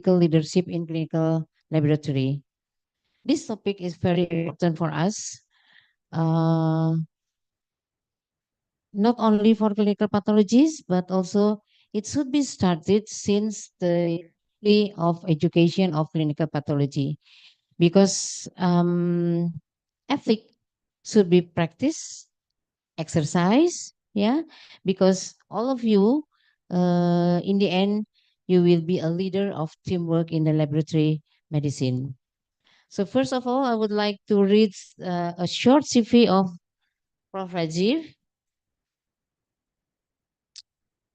ethical leadership in clinical laboratory. This topic is very important for us, uh, not only for clinical pathologies, but also it should be started since the day of education of clinical pathology, because ethic should be practiced, exercise, yeah, because all of you, in the end, you will be a leader of teamwork in the laboratory medicine. So first of all, I would like to read a short CV of Prof. Rajiv.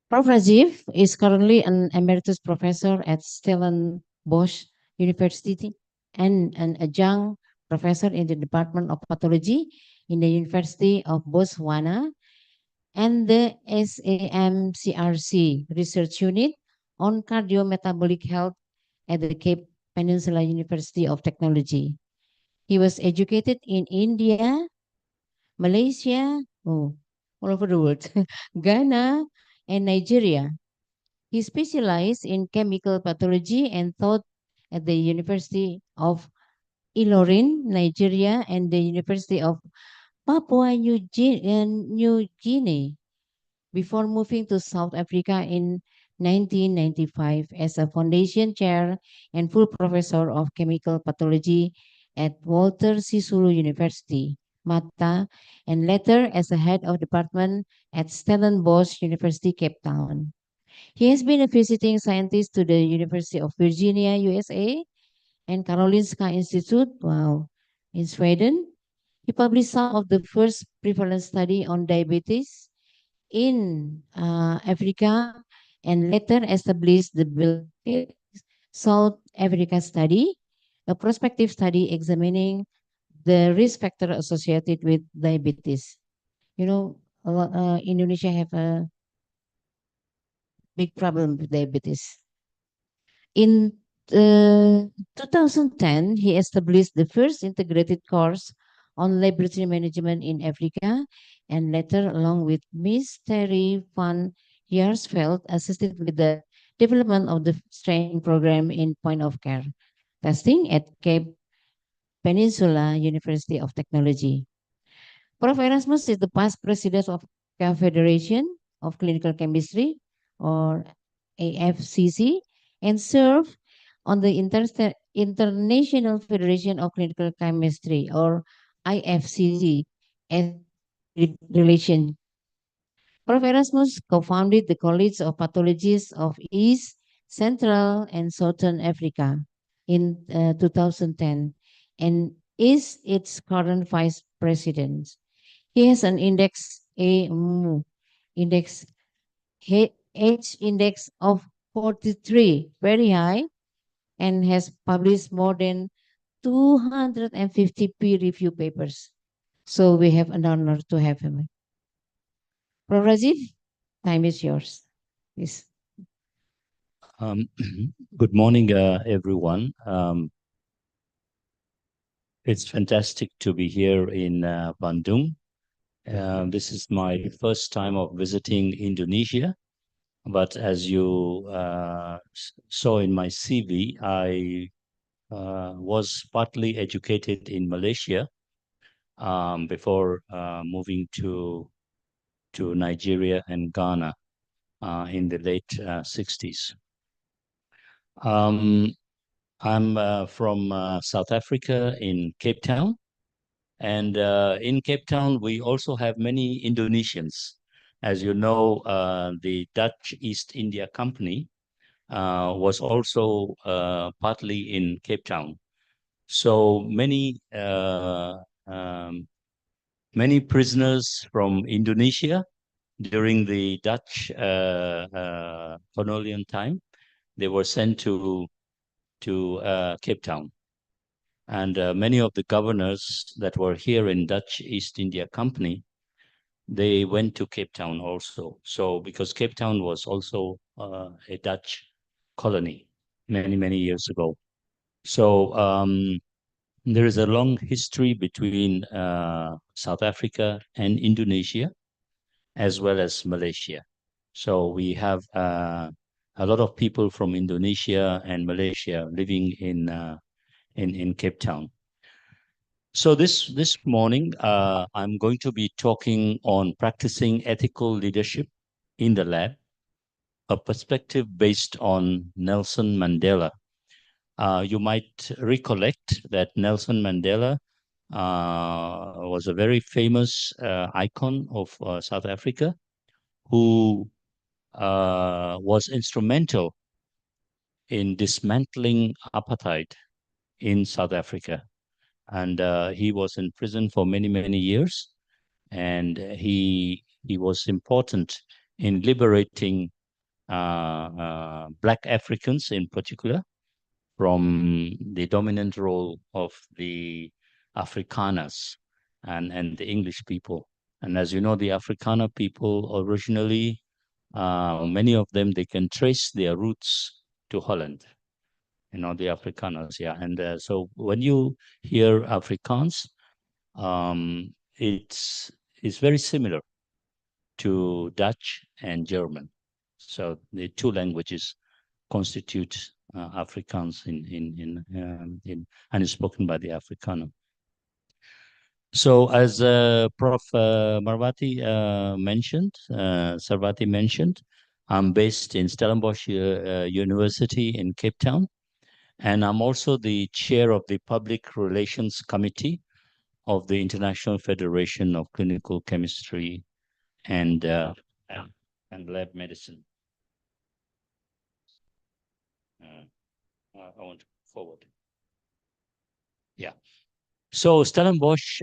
Prof. Rajiv is currently an emeritus professor at Stellenbosch University and an adjunct professor in the Department of Pathology in the University of Botswana and the SAMCRC Research Unit on Cardiometabolic Health at the Cape Peninsula University of Technology. He was educated in India, Malaysia, all over the world, Ghana, and Nigeria. He specialized in chemical pathology and taught at the University of Ilorin, Nigeria, and the University of Papua New Guinea before moving to South Africa in 1995 as a foundation chair and full professor of chemical pathology at Walter Sisulu University, Mata, and later as a head of department at Stellenbosch University, Cape Town. He has been a visiting scientist to the University of Virginia, USA, and Karolinska Institute, wow, in Sweden. He published some of the first prevalence study on diabetes in Africa and later established the South Africa study, a prospective study examining the risk factor associated with diabetes. You know, Indonesia have a big problem with diabetes. In 2010, he established the first integrated course on laboratory management in Africa, and later, along with Miss Terry van Jaarsveld, assisted with the development of the training program in point of care testing at Cape Peninsula University of Technology. Prof. Erasmus is the past president of Confederation of Clinical Chemistry, or AFCC, and served on the International Federation of Clinical Chemistry, or IFCC, as relation. Prof. Erasmus co-founded the College of Pathologists of East, Central, and Southern Africa in 2010 and is its current vice president. He has an index H index of 43, very high, and has published more than 250 peer review papers. So we have an honor to have him. Prof. Rajiv, time is yours. Please. Good morning, everyone. It's fantastic to be here in Bandung. This is my first time of visiting Indonesia, but as you saw in my CV, I was partly educated in Malaysia before moving to Nigeria and Ghana in the late 60s. I'm from South Africa in Cape Town. And in Cape Town, we also have many Indonesians. As you know, the Dutch East India Company was also partly in Cape Town. So many prisoners from Indonesia during the Dutch colonial time, they were sent to Cape Town. And many of the governors that were here in Dutch East India Company, they went to Cape Town also. So because Cape Town was also a Dutch colony many years ago. So there is a long history between South Africa and Indonesia, as well as Malaysia. So we have a lot of people from Indonesia and Malaysia living in Cape Town. So this morning, I'm going to be talking on practicing ethical leadership in the lab, a perspective based on Nelson Mandela. You might recollect that Nelson Mandela was a very famous icon of South Africa who was instrumental in dismantling apartheid in South Africa. And he was in prison for many, many years. And he was important in liberating Black Africans in particular from the dominant role of the Afrikaners and the English people. And as you know, the Afrikaner people originally, many of them, they can trace their roots to Holland, you know, the Afrikaners, yeah. And so when you hear Afrikaans, it's very similar to Dutch and German. So the two languages constitute Afrikaans and is spoken by the Afrikaner. So as Prof. Sarvati mentioned, I'm based in Stellenbosch University in Cape Town, and I'm also the chair of the Public Relations Committee of the International Federation of Clinical Chemistry and Lab Medicine. I want to forward. Yeah. So Stellenbosch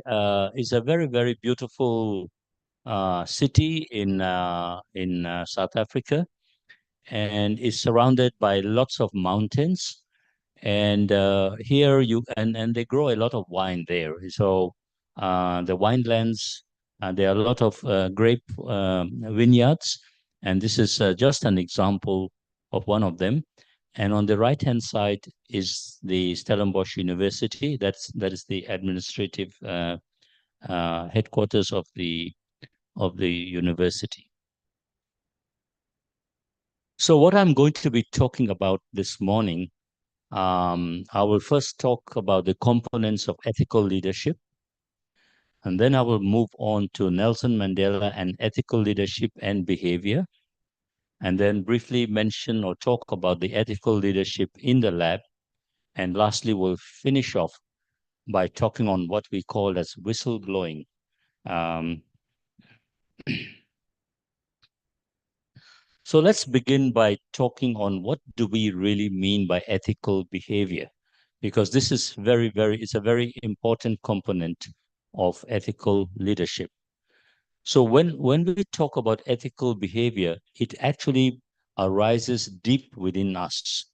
is a very, very beautiful city in South Africa, and is surrounded by lots of mountains. And here and they grow a lot of wine there. So the winelands, there are a lot of grape vineyards, and this is just an example of one of them. And on the right-hand side is the Stellenbosch University. That is the administrative headquarters of the university. So what I'm going to be talking about this morning, I will first talk about the components of ethical leadership, and then I will move on to Nelson Mandela and ethical leadership and behavior, and then briefly mention or talk about the ethical leadership in the lab. And lastly, we'll finish off by talking on what we call as whistleblowing. So let's begin by talking on what do we really mean by ethical behavior, because this is it's a very important component of ethical leadership. So when we talk about ethical behavior, it actually arises deep within us.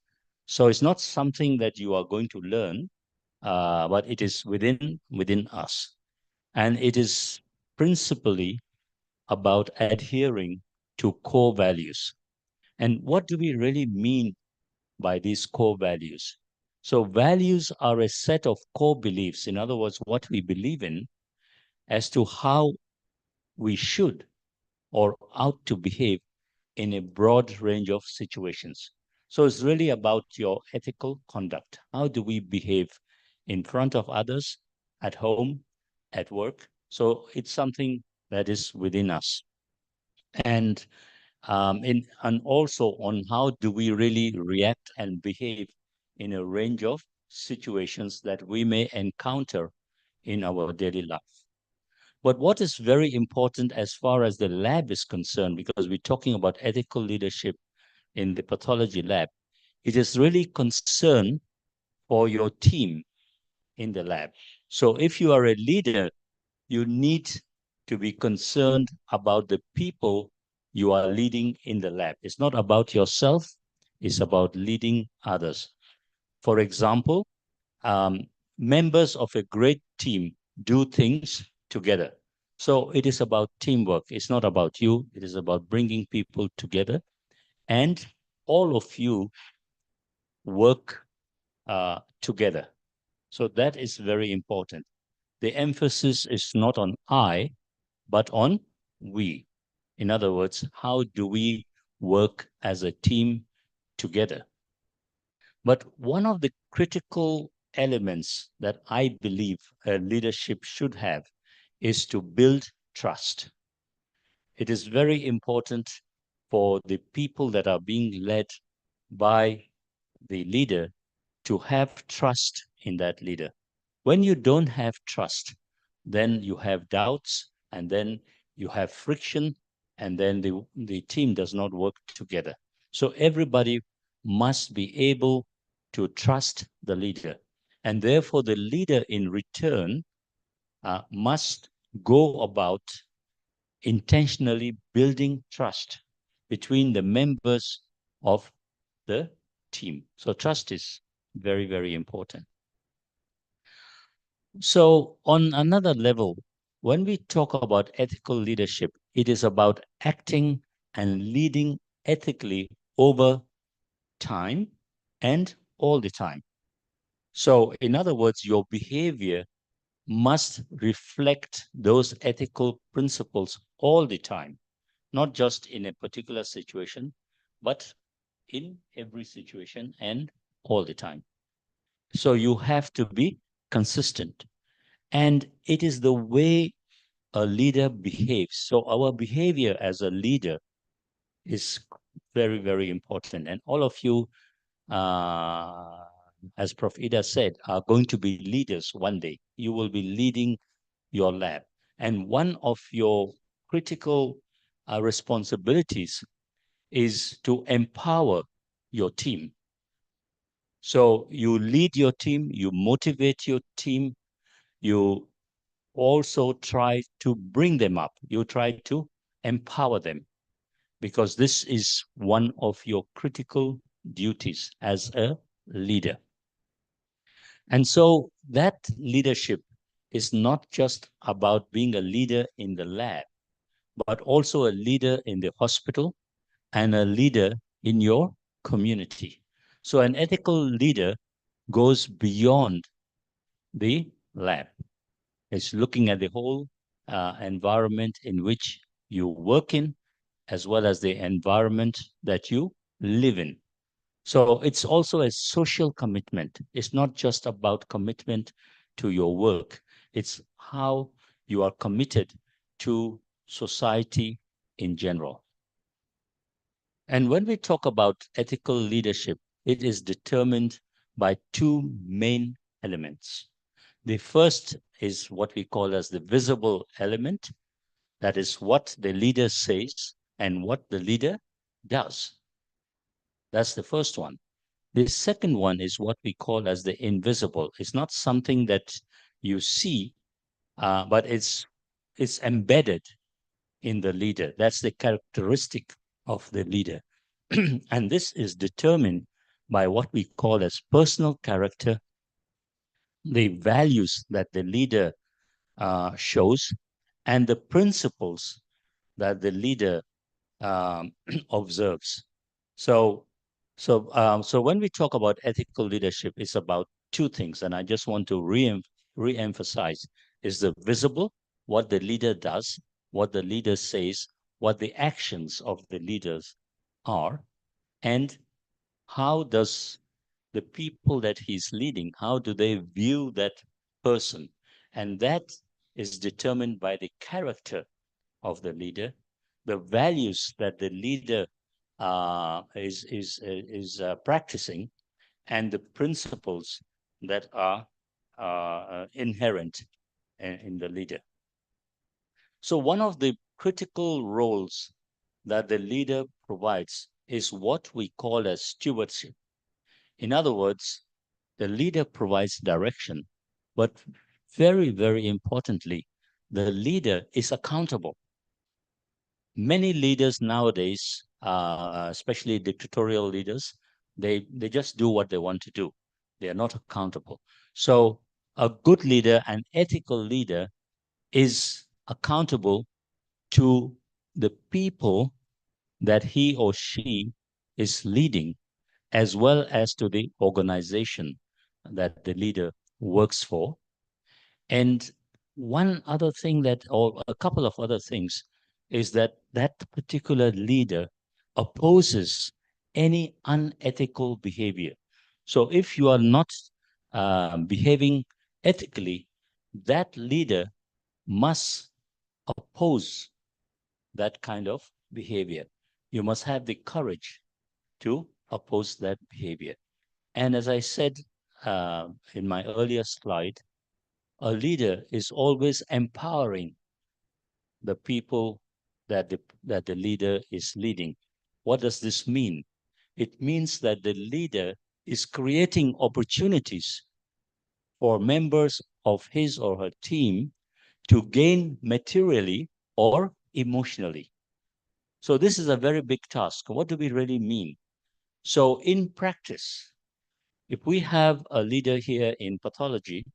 So it's not something that you are going to learn, but it is within us. And it is principally about adhering to core values. And what do we really mean by these core values? So values are a set of core beliefs, in other words, what we believe in, as to how we should or ought to behave in a broad range of situations. So it's really about your ethical conduct. How do we behave in front of others, at home, at work? So it's something that is within us. And also on how do we really react and behave in a range of situations that we may encounter in our daily life. But what is very important as far as the lab is concerned, because we're talking about ethical leadership in the pathology lab, it is really concern for your team in the lab. So if you are a leader, you need to be concerned about the people you are leading in the lab. It's not about yourself, it's about leading others. For example, members of a great team do things together. So it is about teamwork. It's not about you. It is about bringing people together. And all of you work together. So that is very important. The emphasis is not on I, but on we. In other words, how do we work as a team together. But one of the critical elements that I believe a leadership should have is to build trust. It is very important for the people that are being led by the leader to have trust in that leader. When you don't have trust, then you have doubts, and then you have friction, and then the team does not work together. So everybody must be able to trust the leader. And therefore, the leader in return must go about intentionally building trust between the members of the team. So trust is very, very important. So on another level, when we talk about ethical leadership, it is about acting and leading ethically over time and all the time. So in other words, your behavior must reflect those ethical principles all the time, not just in a particular situation, but in every situation and all the time. So you have to be consistent. And it is the way a leader behaves. So our behavior as a leader is very, very important. And all of you, as Prof. Ida said, are going to be leaders one day. You will be leading your lab. And one of your critical responsibilities is to empower your team. So you lead your team, you motivate your team, you also try to bring them up. You try to empower them, because this is one of your critical duties as a leader. And so that leadership is not just about being a leader in the lab, but also a leader in the hospital and a leader in your community. So an ethical leader goes beyond the lab. It's looking at the whole environment in which you work in, as well as the environment that you live in. So it's also a social commitment. It's not just about commitment to your work. It's how you are committed to society in general. And when we talk about ethical leadership, it is determined by two main elements. The first is what we call as the visible element. That is what the leader says and what the leader does. That's the first one. The second one is what we call as the invisible. It's not something that you see, but it's embedded in the leader. That's the characteristic of the leader. And this is determined by what we call as personal character, the values that the leader shows, and the principles that the leader observes. So when we talk about ethical leadership, it's about two things, and I just want to re-emphasize: is the visible, what the leader does, what the leader says, what the actions of the leaders are, and how does the people that he's leading, how do they view that person? And that is determined by the character of the leader, the values that the leader is practicing, and the principles that are inherent in the leader. So one of the critical roles that the leader provides is what we call as stewardship. In other words, the leader provides direction, but very, very importantly, the leader is accountable. Many leaders nowadays, especially dictatorial leaders, they just do what they want to do. They are not accountable. So a good leader, an ethical leader, is accountable to the people that he or she is leading, as well as to the organization that the leader works for. And one other thing that, or a couple of other things, is that that particular leader opposes any unethical behavior. So if you are not behaving ethically, that leader must oppose that kind of behavior. You must have the courage to oppose that behavior. And as I said in my earlier slide, a leader is always empowering the people that the leader is leading. What does this mean? It means that the leader is creating opportunities for members of his or her team to gain materially or emotionally. So this is a very big task. What do we really mean? So in practice, if we have a leader here in pathology,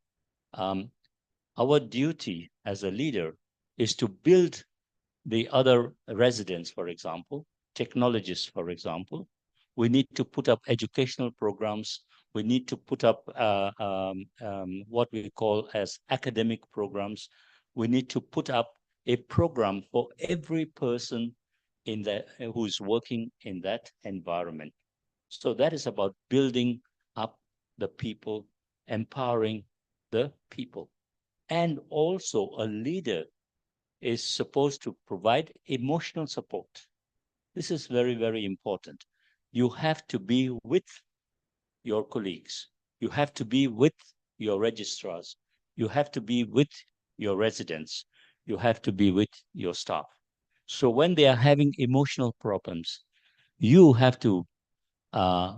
um, our duty as a leader is to build the other residents, for example, technologists, for example. We need to put up educational programs. We need to put up what we call as academic programs. We need to put up a program for every person in the, who is working in that environment. So that is about building up the people, empowering the people. And also a leader is supposed to provide emotional support. This is very, very important. You have to be with your colleagues. You have to be with your registrars. You have to be with your residents. You have to be with your staff. So when they are having emotional problems, you have to uh,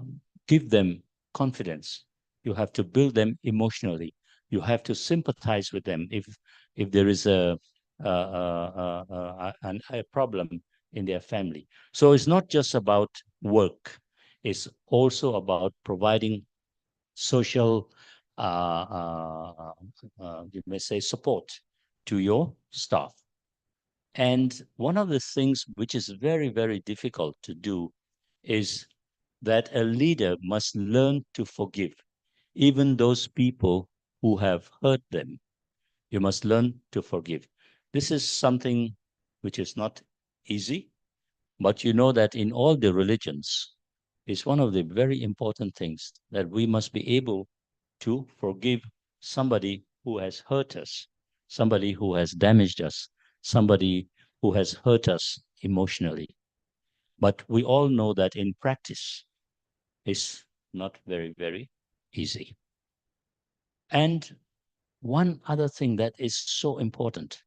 give them confidence. You have to build them emotionally. You have to sympathize with them if there is a problem in their family. So it's not just about work. It's also about providing social, you may say, support to your staff. And one of the things which is very, very difficult to do is that a leader must learn to forgive even those people who have hurt them. You must learn to forgive. This is something which is not easy, but you know that in all the religions, it's one of the very important things that we must be able to forgive somebody who has hurt us, somebody who has damaged us, somebody who has hurt us emotionally. But we all know that in practice, it's not very, very easy. And one other thing that is so important,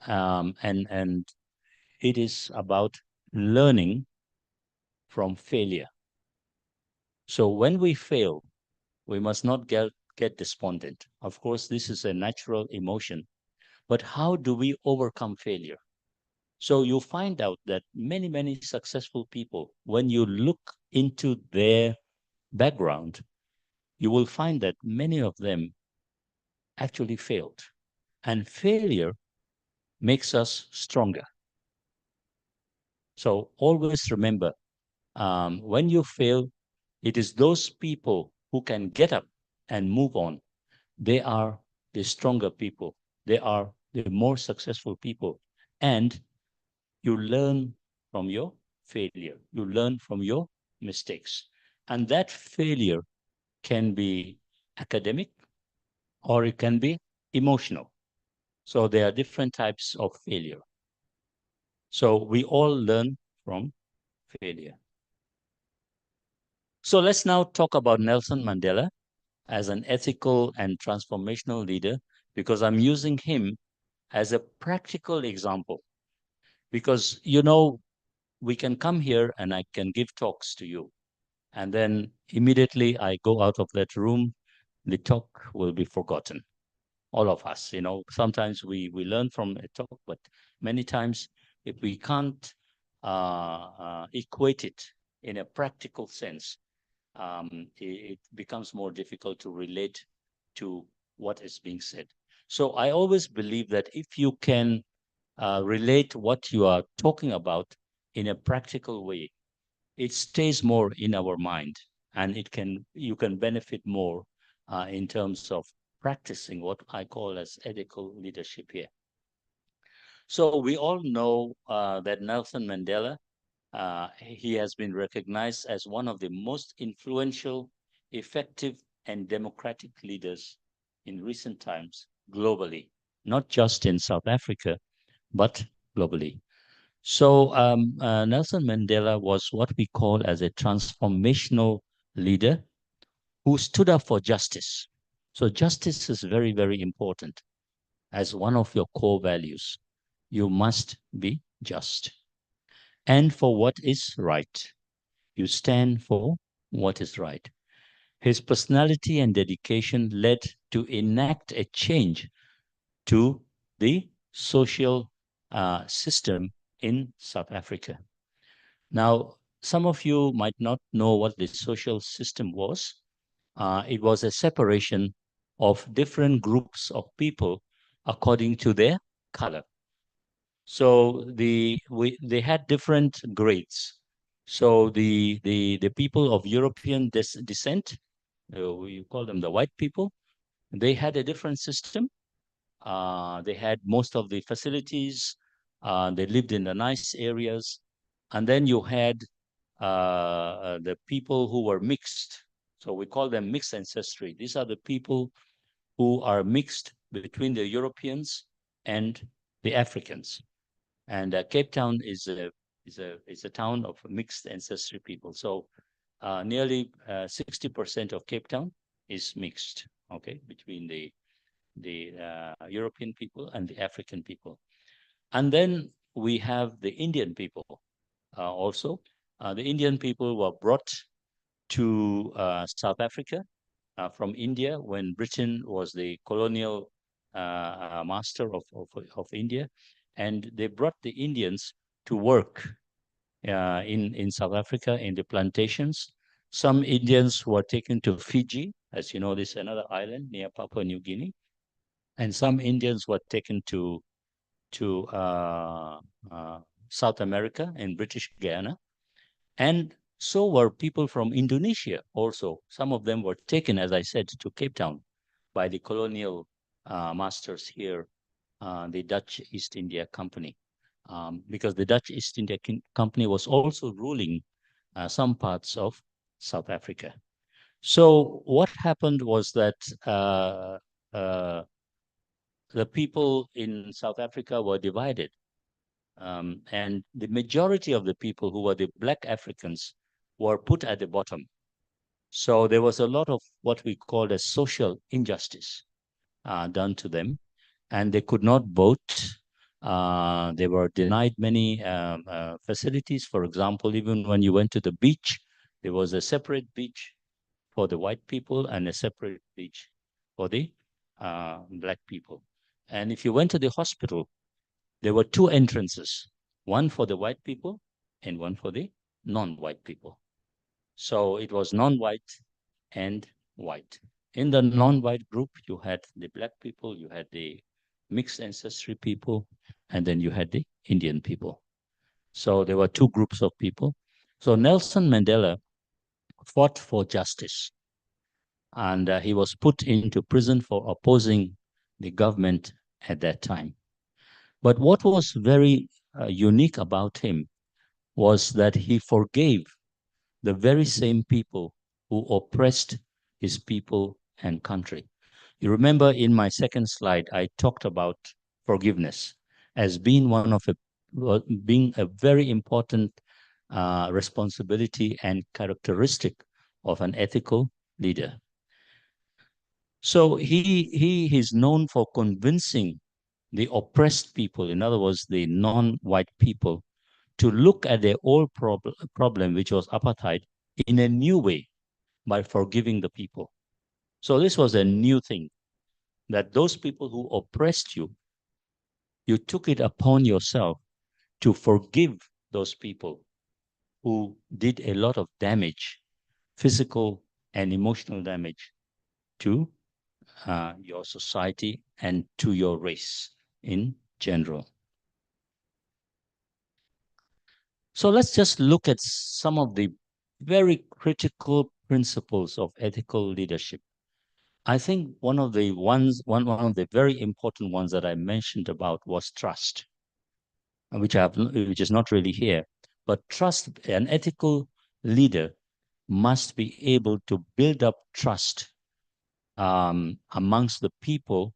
and it is about learning from failure. So when we fail, we must not get despondent. Of course, this is a natural emotion, but how do we overcome failure? So you find out that many, many successful people, when you look into their background, you will find that many of them actually failed. And failure makes us stronger. So always remember, when you fail, it is those people who can get up and move on. They are the stronger people. They are the more successful people. And you learn from your failure. You learn from your mistakes. And that failure can be academic or it can be emotional. So there are different types of failure. So we all learn from failure. So let's now talk about Nelson Mandela as an ethical and transformational leader, because I'm using him as a practical example. Because, you know, we can come here and I can give talks to you. And then immediately I go out of that room, the talk will be forgotten. All of us, you know, sometimes we learn from a talk, but many times if we can't equate it in a practical sense, it becomes more difficult to relate to what is being said. So I always believe that if you can relate what you are talking about in a practical way, it stays more in our mind, and you can benefit more in terms of practicing what I call as ethical leadership here. So we all know that Nelson Mandela he has been recognized as one of the most influential, effective, and democratic leaders in recent times globally, not just in South Africa, but globally. So Nelson Mandela was what we call as a transformational leader who stood up for justice. So justice is very, very important as one of your core values. You must be just. And for what is right. You stand for what is right. His personality and dedication led to enact a change to the social system in South Africa. Now, some of you might not know what the social system was. It was a separation of different groups of people according to their color. So they had different grades. So the people of European descent, you call them the white people, they had a different system. They had most of the facilities. They lived in the nice areas. And then you had the people who were mixed. So we call them mixed ancestry. These are the people who are mixed between the Europeans and the Africans. And Cape Town is a town of mixed ancestry people. So nearly 60% of Cape Town is mixed, okay, between the European people and the African people. And then we have the Indian people also. The Indian people were brought to South Africa from India when Britain was the colonial master of India. And they brought the Indians to work in South Africa in the plantations. Some Indians were taken to Fiji, as you know, this is another island near Papua New Guinea. And some Indians were taken to South America in British Guyana. And so were people from Indonesia also. Some of them were taken, as I said, to Cape Town by the colonial masters here, the Dutch East India Company, because the Dutch East India Company was also ruling some parts of South Africa. So what happened was that uh, the people in South Africa were divided. And the majority of the people who were the black Africans were put at the bottom. So there was a lot of what we call a social injustice done to them, and they could not vote. They were denied many facilities. For example, even when you went to the beach, there was a separate beach for the white people and a separate beach for the black people. And if you went to the hospital, there were two entrances, one for the white people and one for the non-white people. So it was non-white and white. In the non-white group, you had the black people, you had the mixed ancestry people, and then you had the Indian people. So there were two groups of people. So Nelson Mandela fought for justice, and he was put into prison for opposing the government at that time. But what was very unique about him was that he forgave the very same people who oppressed his people and country. You remember in my second slide, I talked about forgiveness as being being a very important responsibility and characteristic of an ethical leader. So he is known for convincing the oppressed people, in other words, the non-white people, to look at their old problem, which was apartheid, in a new way by forgiving the people. So this was a new thing, that those people who oppressed you, you took it upon yourself to forgive those people who did a lot of damage, physical and emotional damage to your society and to your race in general. So let's just look at some of the very critical principles of ethical leadership. I think one of the very important ones that I mentioned about was trust, which is not really here. But trust, an ethical leader must be able to build up trust amongst the people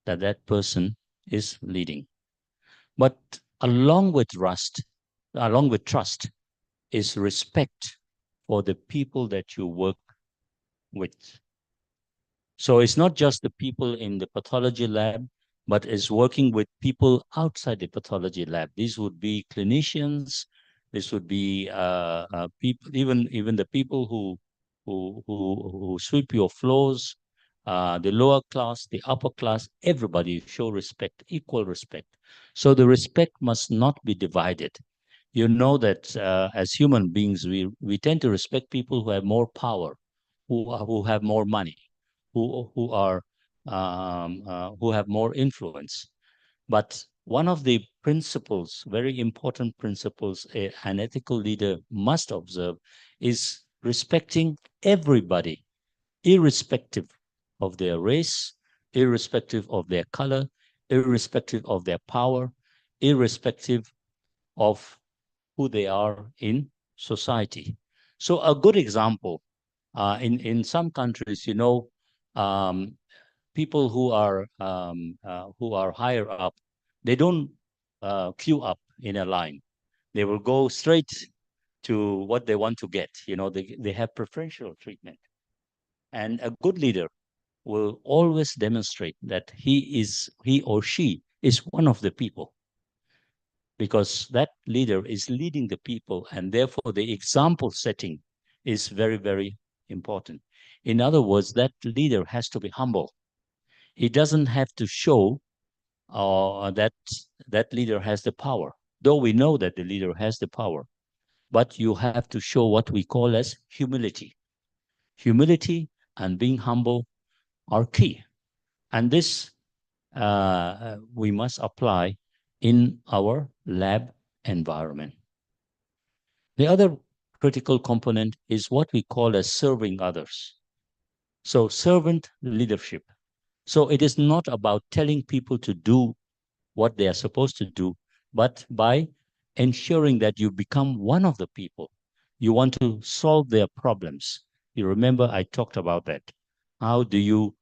that that person is leading. But along with trust, is respect for the people that you work with. So it's not just the people in the pathology lab, but is working with people outside the pathology lab. These would be clinicians. This would be people, even the people who sweep your floors, the lower class, the upper class. Everybody show respect, equal respect. So the respect must not be divided. You know that as human beings, we tend to respect people who have more power, who have more money, who are who have more influence. But one of the principles, very important principles, an ethical leader must observe is respecting everybody, irrespective of their race, irrespective of their color, irrespective of their power, irrespective of who they are in society. So a good example, in some countries, um, people who are higher up, they don't queue up in a line. They will go straight to what they want to get. They have preferential treatment. And a good leader will always demonstrate that he or she is one of the people, because that leader is leading the people, and therefore the example setting is very, very important. In other words, that leader has to be humble. He doesn't have to show that that leader has the power, though we know that the leader has the power, but you have to show what we call as humility. Humility and being humble are key. And this we must apply in our lab environment. The other critical component is what we call as serving others. So servant leadership. So it is not about telling people to do what they are supposed to do, but by ensuring that you become one of the people. You want to solve their problems. You remember I talked about that. How do you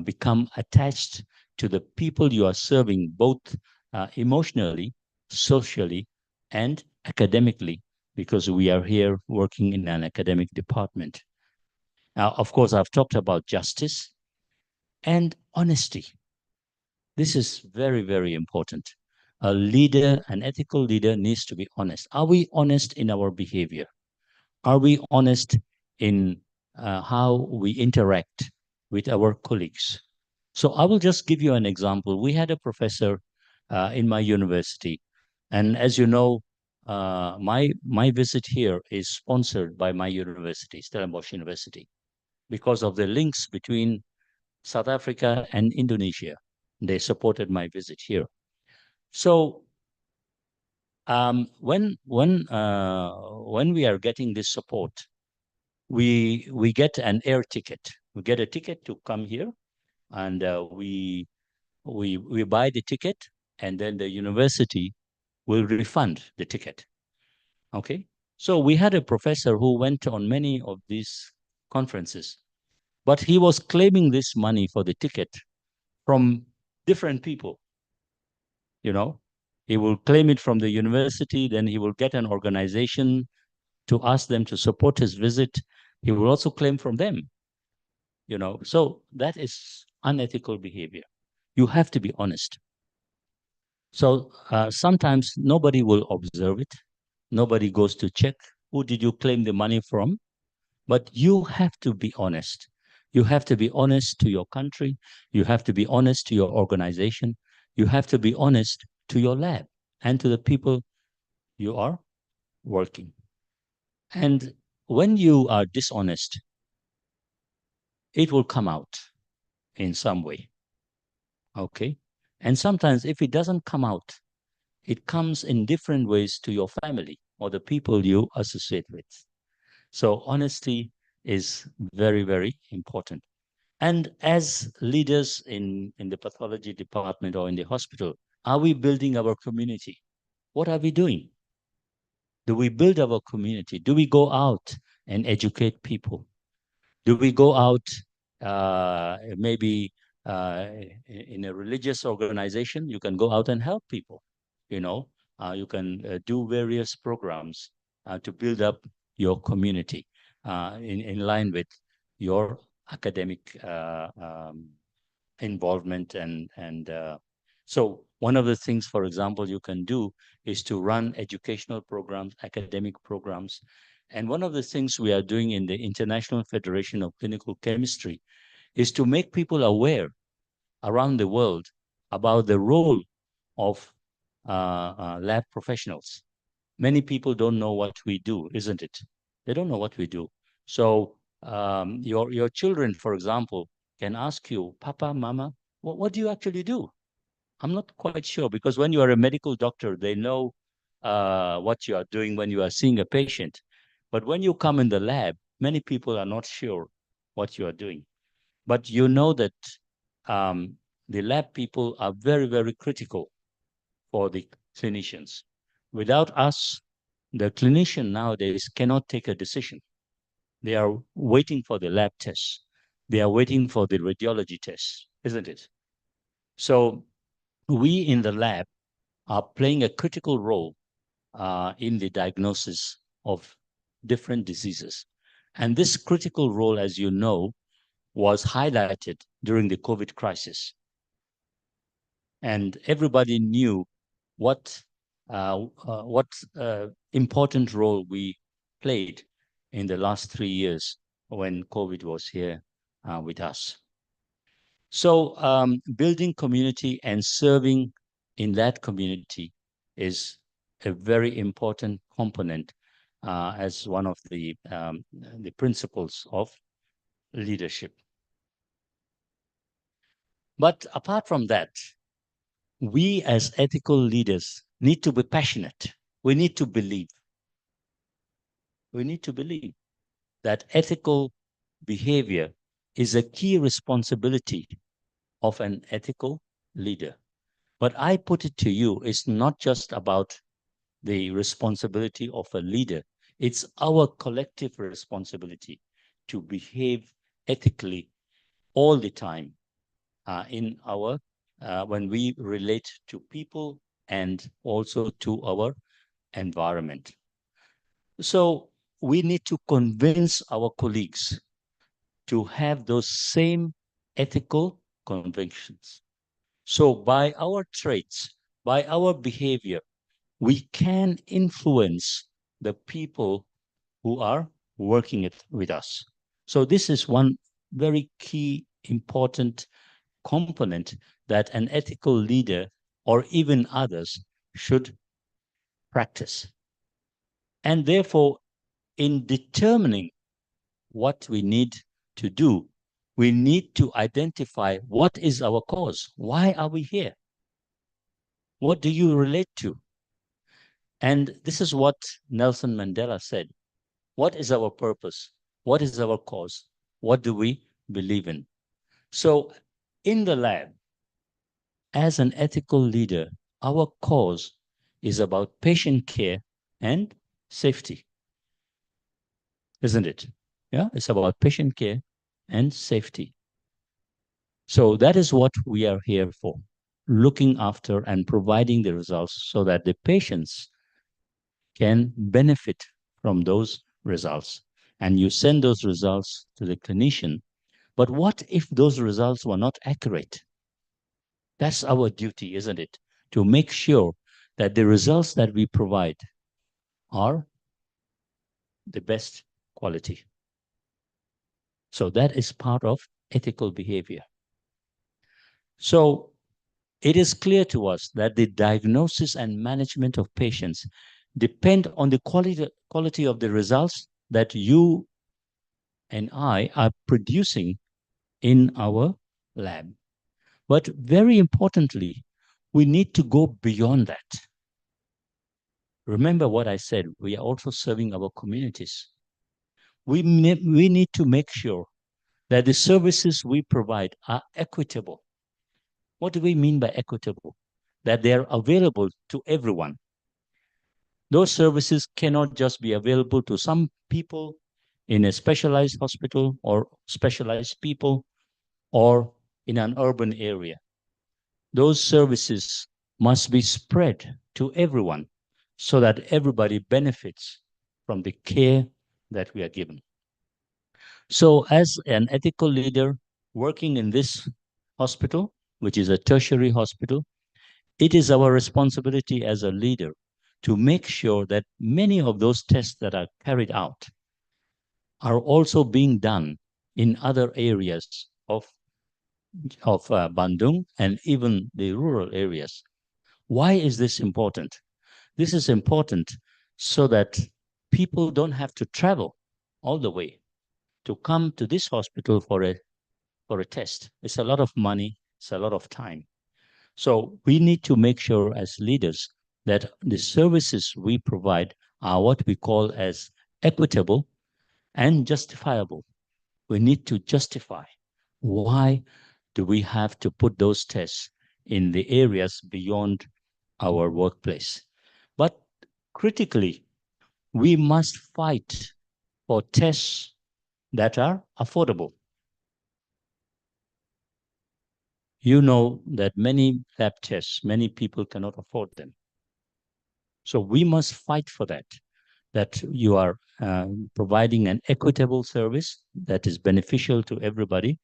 become attached to the people you are serving, both emotionally, socially, and academically, because we are here working in an academic department. Now, of course, I've talked about justice and honesty. This is very, very important. A leader, an ethical leader, needs to be honest. Are we honest in our behavior? Are we honest in how we interact with our colleagues? So I will just give you an example. We had a professor in my university, and as you know, my visit here is sponsored by my university, Stellenbosch University, because of the links between South Africa and Indonesia. They supported my visit here. So when we are getting this support, we get an air ticket. We get a ticket to come here, and we buy the ticket, and then the university will refund the ticket. Okay, so we had a professor who went on many of these conferences, but he was claiming this money for the ticket from different people. He will claim it from the university, then he will get an organization to ask them to support his visit. He will also claim from them. So that is unethical behavior. You have to be honest. So sometimes nobody will observe it. Nobody goes to check who did you claim the money from, but you have to be honest. You have to be honest to your country. You have to be honest to your organization. You have to be honest to your lab and to the people you are working. And when you are dishonest, it will come out in some way. Okay? And sometimes if it doesn't come out, it comes in different ways to your family or the people you associate with. So honesty is very, very important. And as leaders in the pathology department or in the hospital, are we building our community? What are we doing? Do we build our community? Do we go out and educate people? Do we go out maybe in a religious organization? You can go out and help people. You know, you can do various programs to build up your community in line with your academic involvement and so one of the things, for example, you can do is to run educational programs, academic programs. And one of the things we are doing in the International Federation of Clinical Chemistry is to make people aware around the world about the role of lab professionals. Many people don't know what we do, isn't it? They don't know what we do. So your children, for example, can ask you, Papa, Mama, what do you actually do? I'm not quite sure, because when you are a medical doctor, they know what you are doing when you are seeing a patient. But when you come in the lab, many people are not sure what you are doing. But you know that the lab people are very, very critical for the clinicians. Without us, the clinician nowadays cannot take a decision. They are waiting for the lab tests. They are waiting for the radiology tests, isn't it? So we in the lab are playing a critical role in the diagnosis of different diseases. And this critical role, as you know, was highlighted during the COVID crisis. And everybody knew what important role we played in the last 3 years when COVID was here with us. So building community and serving in that community is a very important component as one of the principles of leadership. But apart from that, we as ethical leaders need to be passionate. We need to believe. We need to believe that ethical behavior is a key responsibility of an ethical leader. But I put it to you, it's not just about the responsibility of a leader. It's our collective responsibility to behave ethically all the time in our when we relate to people and also to our environment. So we need to convince our colleagues to have those same ethical convictions. So by our traits, by our behavior, we can influence the people who are working with us. So this is one very key, important component that an ethical leader or even others should practice. And therefore, in determining what we need to do, we need to identify what is our cause. Why are we here? What do you relate to? And this is what Nelson Mandela said. What is our purpose? What is our cause? What do we believe in? So in the lab, as an ethical leader, our cause is about patient care and safety, isn't it? Yeah, it's about patient care and safety. So that is what we are here for, looking after and providing the results so that the patients can benefit from those results. And you send those results to the clinician. But what if those results were not accurate? That's our duty, isn't it? To make sure that the results that we provide are the best quality. So that is part of ethical behavior. So it is clear to us that the diagnosis and management of patients depend on the quality of the results that you and I are producing in our lab. But very importantly, we need to go beyond that. Remember what I said, we are also serving our communities. We need to make sure that the services we provide are equitable. What do we mean by equitable? That they are available to everyone. Those services cannot just be available to some people in a specialized hospital or specialized people or in an urban area. Those services must be spread to everyone so that everybody benefits from the care that we are given. So, as an ethical leader working in this hospital, which is a tertiary hospital, it is our responsibility as a leader to make sure that many of those tests that are carried out are also being done in other areas of Bandung and even the rural areas. Why is this important? This is important so that people don't have to travel all the way to come to this hospital for a test. It's a lot of money, it's a lot of time. So we need to make sure as leaders that the services we provide are what we call as equitable and justifiable. We need to justify why do we have to put those tests in the areas beyond our workplace. But critically, we must fight for tests that are affordable. You know that many lab tests, many people cannot afford them. So we must fight for that you are providing an equitable service that is beneficial to everybody,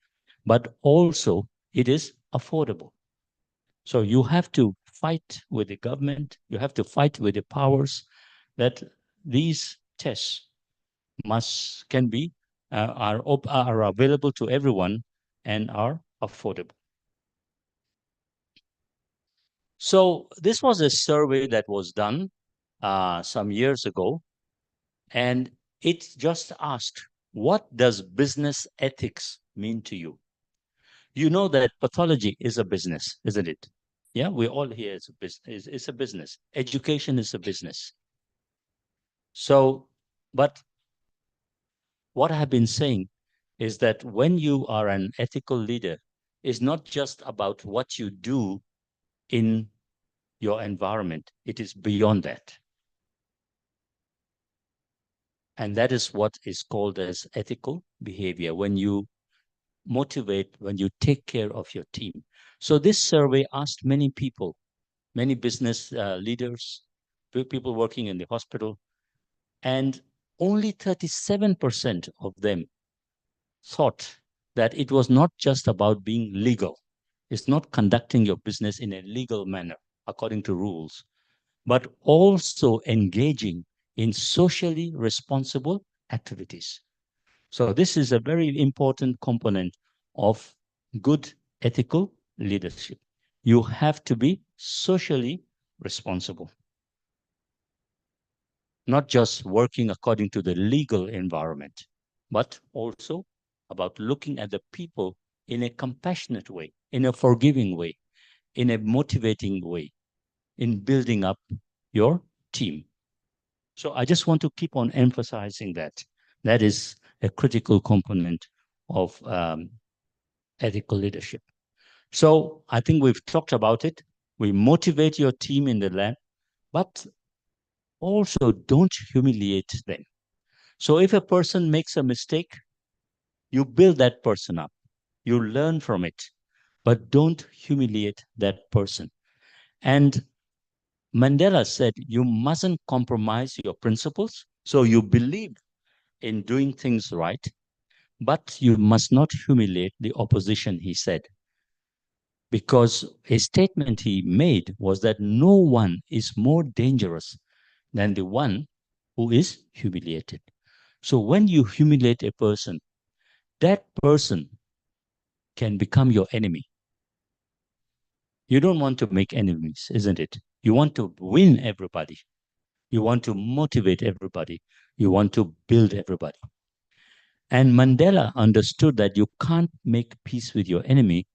but also it is affordable. So you have to fight with the government, you have to fight with the powers that these tests can be are available to everyone and are affordable. So this was a survey that was done some years ago, and it just asked, what does business ethics mean to you? You know that pathology is a business, isn't it? Yeah, we all here is a business. It's a business. Education is a business. So, but what I have been saying is that when you are an ethical leader, it's not just about what you do in your environment. It is beyond that. And that is what is called as ethical behavior, when you motivate, when you take care of your team. So this survey asked many people, many business leaders, people working in the hospital, and only 37% of them thought that it was not just about being legal. It's not conducting your business in a legal manner according to rules, but also engaging in socially responsible activities. So this is a very important component of good ethical leadership. You have to be socially responsible, not just working according to the legal environment, but also about looking at the people in a compassionate way, in a forgiving way, in a motivating way, in building up your team. So I just want to keep on emphasizing that. That is a critical component of ethical leadership. So I think we've talked about it. We motivate your team in the lab, but also don't humiliate them. So if a person makes a mistake, you build that person up. You learn from it, but don't humiliate that person. And Mandela said, you mustn't compromise your principles. So you believe in doing things right, but you must not humiliate the opposition, he said. Because a statement he made was that no one is more dangerous than the one who is humiliated. So when you humiliate a person, that person can become your enemy. You don't want to make enemies, isn't it? You want to win everybody. You want to motivate everybody. You want to build everybody. And Mandela understood that you can't make peace with your enemy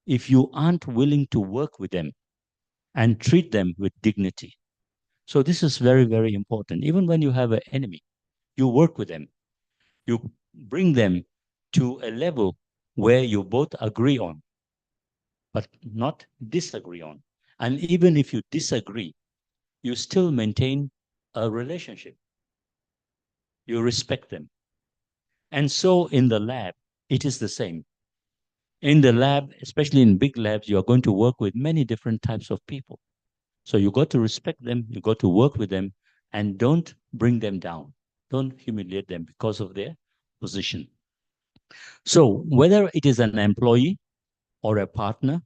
if you aren't willing to work with them and treat them with dignity. So this is very, very important. Even when you have an enemy, you work with them. You bring them to a level where you both agree on, but not disagree on. And even if you disagree, you still maintain a relationship. You respect them. And so in the lab, it is the same. In the lab, especially in big labs, you are going to work with many different types of people. So you got to respect them, you got to work with them, and don't bring them down. Don't humiliate them because of their position. So whether it is an employee or a partner,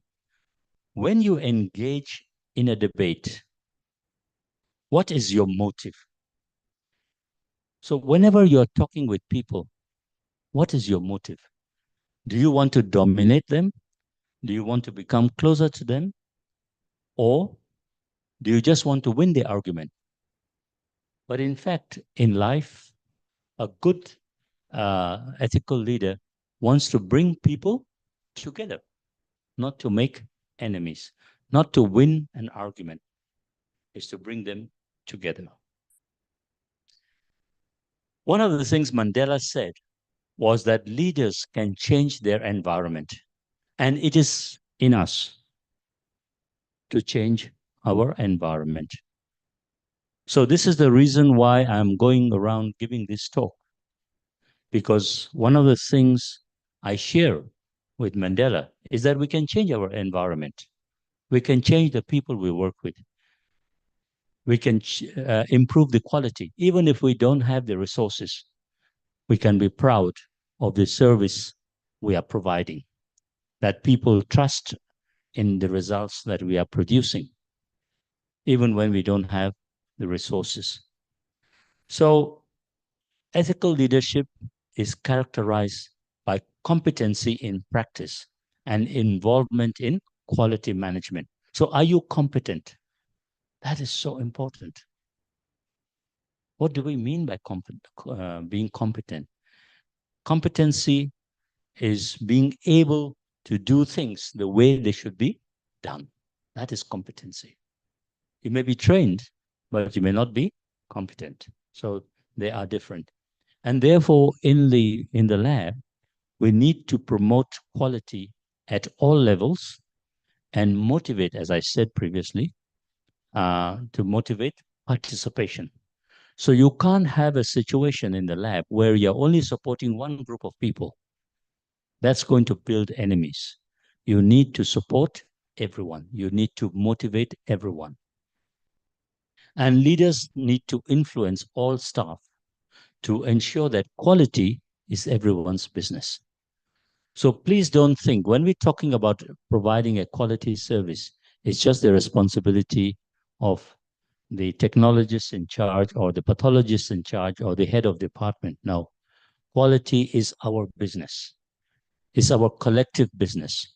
when you engage in a debate, what is your motive? So whenever you're talking with people, what is your motive? Do you want to dominate them? Do you want to become closer to them? Or do you just want to win the argument? But in fact, in life, a good ethical leader wants to bring people together, not to make enemies, not to win an argument, is to bring them together. One of the things Mandela said was that leaders can change their environment, and it is in us to change our environment. So this is the reason why I'm going around giving this talk, because one of the things I share with Mandela is that we can change our environment. We can change the people we work with. We can improve the quality. Even if we don't have the resources, we can be proud of the service we are providing, that people trust in the results that we are producing, even when we don't have the resources. So ethical leadership is characterized by competency in practice and involvement in quality management. So are you competent? That is so important. What do we mean by being competent? Competency is being able to do things the way they should be done. That is competency. You may be trained, but you may not be competent. So they are different. And therefore, in the lab, we need to promote quality at all levels and motivate, as I said previously, to motivate participation. So you can't have a situation in the lab where you're only supporting one group of people. That's going to build enemies. You need to support everyone. You need to motivate everyone. And leaders need to influence all staff to ensure that quality is everyone's business. So please don't think, when we're talking about providing a quality service, it's just the responsibility of the technologist in charge or the pathologist in charge or the head of department. No, quality is our business. It's our collective business.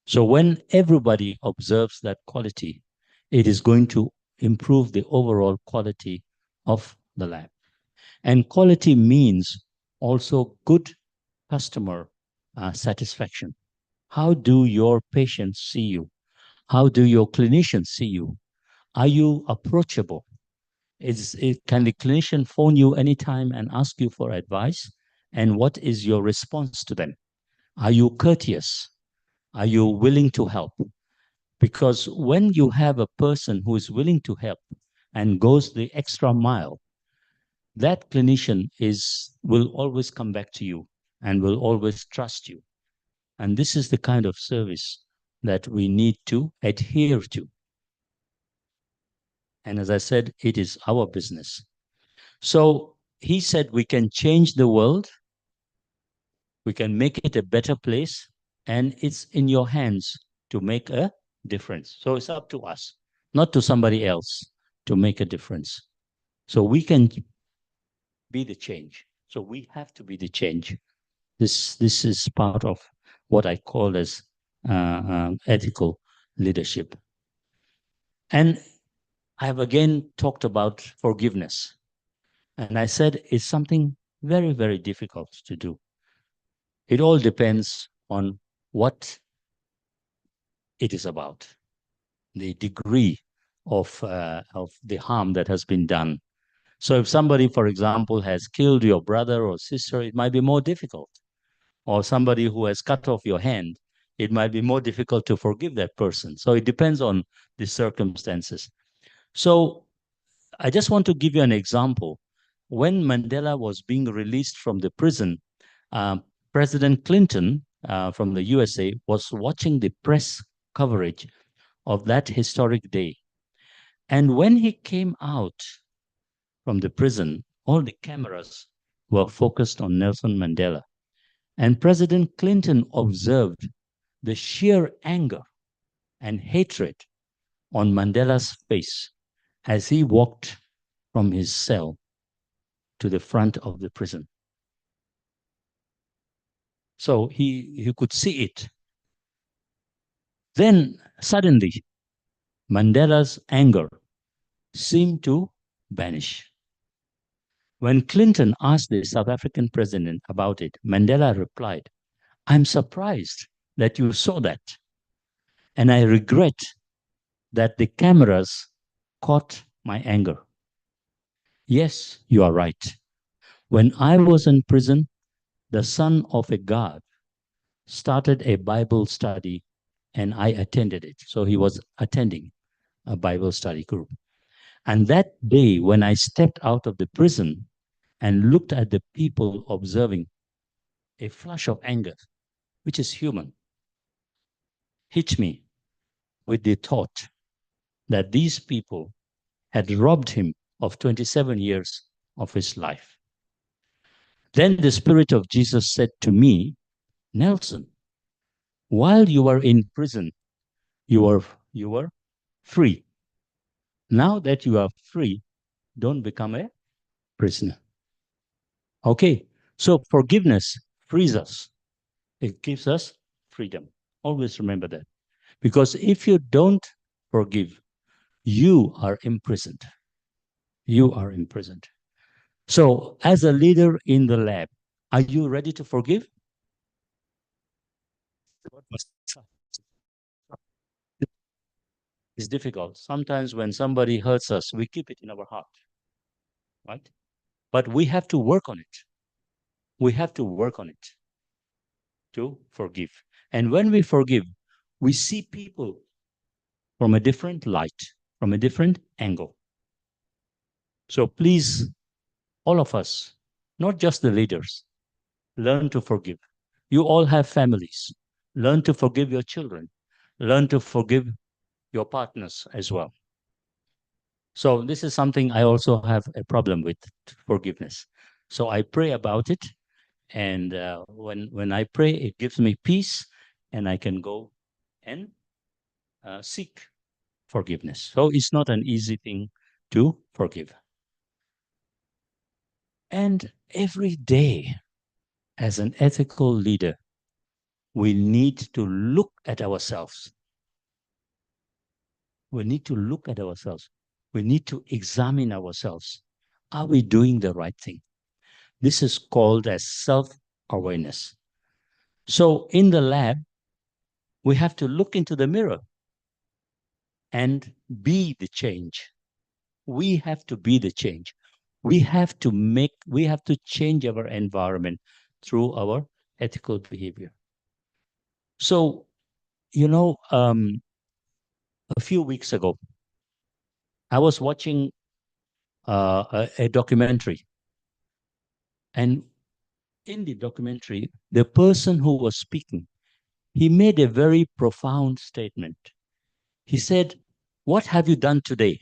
So when everybody observes that quality, it is going to improve the overall quality of the lab. And quality means also good customer satisfaction. How do your patients see you? How do your clinicians see you? Are you approachable? Can the clinician phone you anytime and ask you for advice? And what is your response to them? Are you courteous? Are you willing to help? Because when you have a person who is willing to help and goes the extra mile, that clinician will always come back to you and will always trust you. And this is the kind of service that we need to adhere to. And as I said, it is our business. So he said we can change the world, we can make it a better place, and it's in your hands to make a difference. So it's up to us, not to somebody else, to make a difference. So we can be the change. So we have to be the change. This is part of what I call as ethical leadership. And I have again talked about forgiveness. And I said it's something very, very difficult to do. It all depends on what it is about, the degree of the harm that has been done. So if somebody, for example, has killed your brother or sister, it might be more difficult. Or somebody who has cut off your hand, it might be more difficult to forgive that person. So it depends on the circumstances. So I just want to give you an example. When Mandela was being released from the prison, President Clinton from the USA was watching the press coverage of that historic day. And when he came out from the prison, all the cameras were focused on Nelson Mandela. And President Clinton observed the sheer anger and hatred on Mandela's face as he walked from his cell to the front of the prison. So he could see it. Then suddenly, Mandela's anger seemed to vanish. When Clinton asked the South African president about it, Mandela replied, "I'm surprised that you saw that. And I regret that the cameras caught my anger. Yes, you are right. When I was in prison, the son of a guard started a Bible study and I attended it." So he was attending a Bible study group. And that day, when I stepped out of the prison and looked at the people observing, a flush of anger, which is human, hit me with the thought that these people had robbed him of 27 years of his life. Then the Spirit of Jesus said to me, "Nelson, while you were in prison, you were free. Now that you are free, don't become a prisoner." Okay, so forgiveness frees us. It gives us freedom. Always remember that. Because if you don't forgive, you are imprisoned. You are imprisoned. So, as a leader in the lab, are you ready to forgive? It's difficult. Sometimes when somebody hurts us, we keep it in our heart, right? But we have to work on it. We have to work on it to forgive. And when we forgive, we see people from a different light, from a different angle. So please, all of us, not just the leaders, learn to forgive. You all have families. Learn to forgive your children. Learn to forgive your partners as well. So this is something I also have a problem with, forgiveness. So I pray about it. And when I pray, it gives me peace and I can go and seek forgiveness. So it's not an easy thing to forgive. And every day, as an ethical leader, we need to look at ourselves. We need to look at ourselves. We need to examine ourselves. Are we doing the right thing? This is called as self-awareness. So in the lab, we have to look into the mirror and be the change. We have to be the change. We have to change our environment through our ethical behavior. So, a few weeks ago, I was watching a documentary. And in the documentary, the person who was speaking, he made a very profound statement. He said, "What have you done today?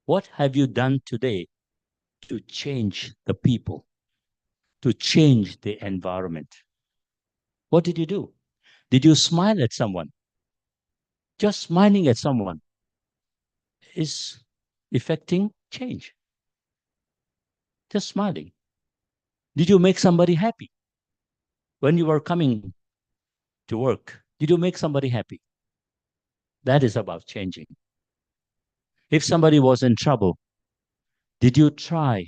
What have you done today to change the people, to change the environment? What did you do? Did you smile at someone? Just smiling at someone is effecting change. Just smiling. Did you make somebody happy? When you were coming to work, did you make somebody happy? That is about changing. If somebody was in trouble, did you try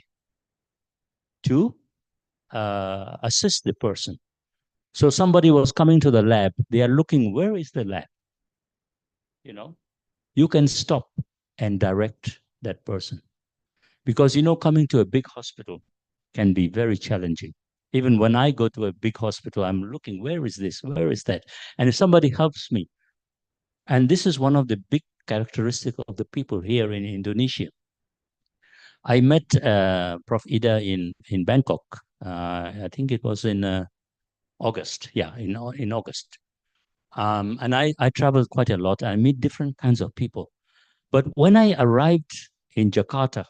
to assist the person? So somebody was coming to the lab. They are looking, where is the lab? You can stop and direct that person. Because, coming to a big hospital can be very challenging. Even when I go to a big hospital, I'm looking, where is this? Where is that? And if somebody helps me, and this is one of the big characteristics of the people here in Indonesia, I met Prof. Ida in Bangkok. I think it was in August. Yeah, in August. And I travel quite a lot. I meet different kinds of people. But when I arrived in Jakarta,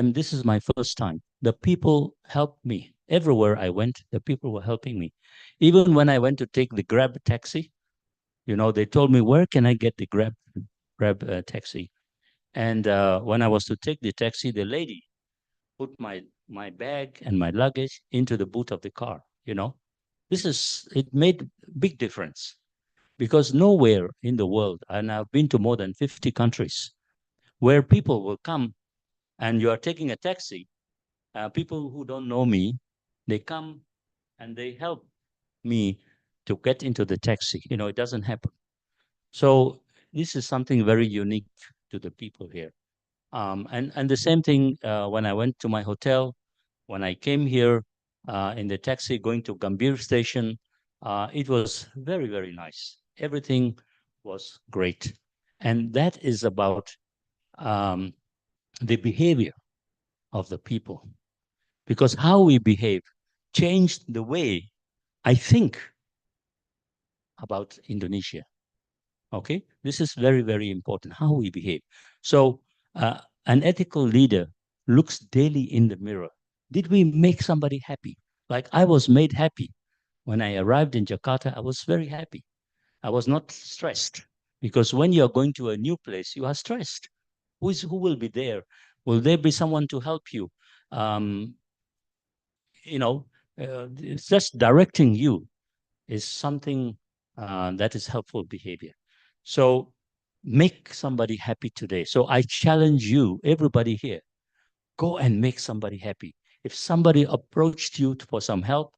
this is my first time. The people helped me. Everywhere I went, the people were helping me. Even when I went to take the Grab taxi, they told me, where can I get the Grab taxi? And when I was to take the taxi, the lady put my bag and my luggage into the boot of the car. It made big difference because nowhere in the world, and I've been to more than 50 countries, where people will come and you are taking a taxi, people who don't know me, they come and they help me to get into the taxi. It doesn't happen. So this is something very unique to the people here. And the same thing when I went to my hotel, when I came here in the taxi going to Gambir station, it was very, very nice. Everything was great. And that is about um, the behavior of the people. Because how we behave changed the way I think about Indonesia. Okay, this is very, very important, how we behave. So an ethical leader looks daily in the mirror. Did we make somebody happy? Like I was made happy. When I arrived in Jakarta, I was very happy. I was not stressed because when you're going to a new place, you are stressed. Who will be there? Will there be someone to help you? Um, you know, it's just directing you is something that is helpful behavior. So make somebody happy today. So I challenge you, everybody here, go and make somebody happy. If somebody approached you for some help,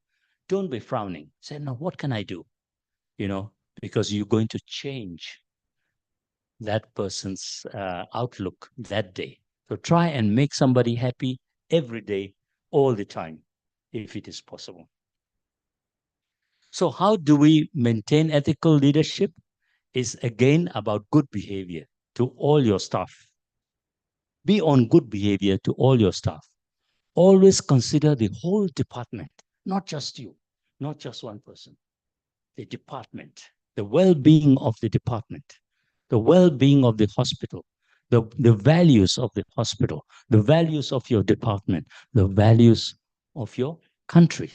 don't be frowning. Say, no, what can I do? Because you're going to change that person's outlook that day. So try and make somebody happy every day, all the time, if it is possible. So how do we maintain ethical leadership? Is again about good behavior to all your staff. Be on good behavior to all your staff. Always consider the whole department, not just you, not just one person. The department, the well-being of the department, the well-being of the hospital, the values of the hospital, the values of your department, the values of your country.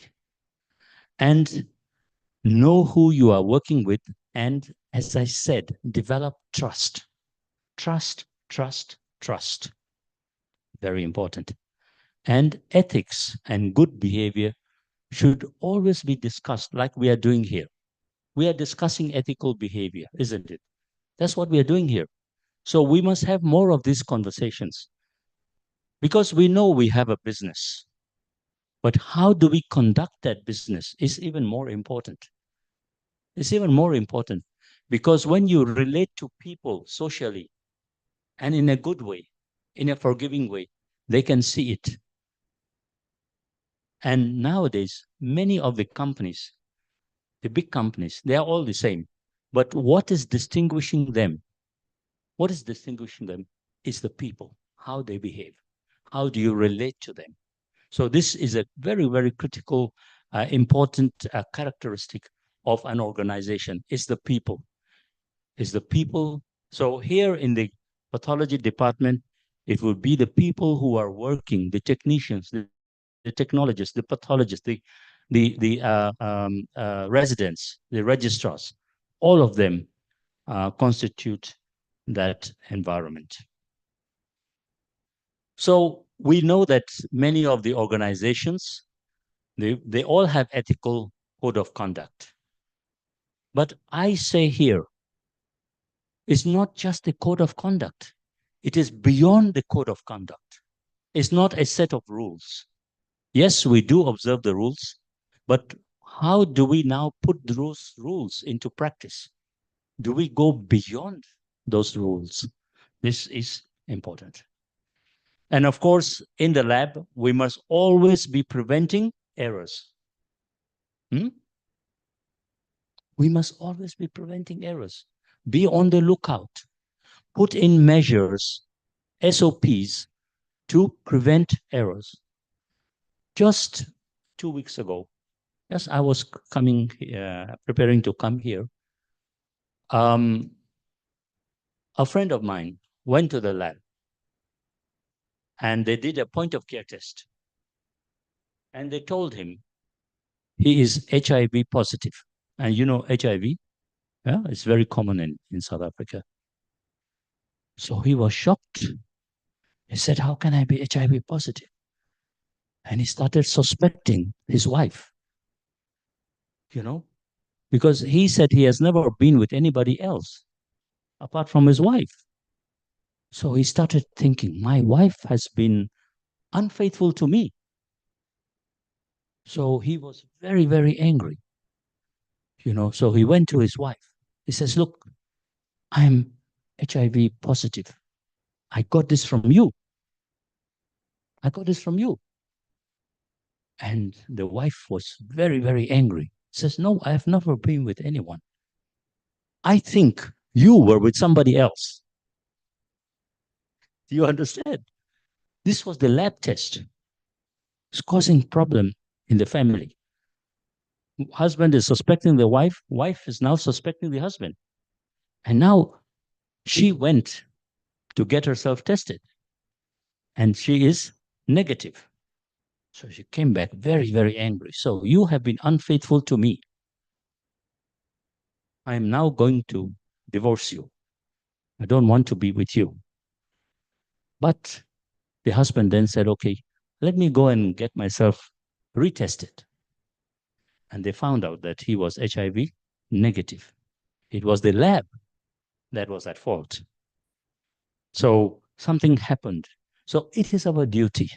And know who you are working with. And as I said, develop trust. Trust, trust, trust. Very important. And ethics and good behavior should always be discussed like we are doing here. We are discussing ethical behavior, isn't it? That's what we are doing here. So we must have more of these conversations because we know we have a business. But how do we conduct that business is even more important. It's even more important because when you relate to people socially and in a good way, in a forgiving way, they can see it. And nowadays, many of the companies, the big companies, they are all the same. But what is distinguishing them? What is distinguishing them is the people, how they behave. How do you relate to them? So this is a very, very critical, important characteristic of an organization is the people. Is the people. So here in the pathology department, it will be the people who are working, the technicians, the technologists, the pathologists, the residents, the registrars, all of them constitute that environment. So we know that many of the organizations, they all have ethical code of conduct. But I say here, it's not just a code of conduct. It is beyond the code of conduct. It's not a set of rules. Yes, we do observe the rules, but how do we now put those rules into practice? Do we go beyond those rules? This is important. And of course, in the lab, we must always be preventing errors. We must always be preventing errors. Be on the lookout. Put in measures SOPs to prevent errors. Just 2 weeks ago, yes, I was preparing to come here. A friend of mine went to the lab and they did a point of care test. And they told him he is HIV positive. And you know HIV, yeah, it's very common in South Africa. So he was shocked. He said, how can I be HIV positive? And he started suspecting his wife, because he said he has never been with anybody else apart from his wife. So he started thinking, my wife has been unfaithful to me. So he was very, very angry. So he went to his wife. He says, look, I'm HIV positive. I got this from you. I got this from you. And the wife was very, very angry. Says, no, I have never been with anyone. I think you were with somebody else. Do you understand? This was the lab test. It's causing problem in the family. Husband is suspecting the wife. Wife is now suspecting the husband. And now she went to get herself tested. And she is negative. So she came back very, very angry. So you have been unfaithful to me. I am now going to divorce you. I don't want to be with you. But the husband then said, okay, let me go and get myself retested. And they found out that he was HIV negative. It was the lab that was at fault. So something happened. So it is our duty.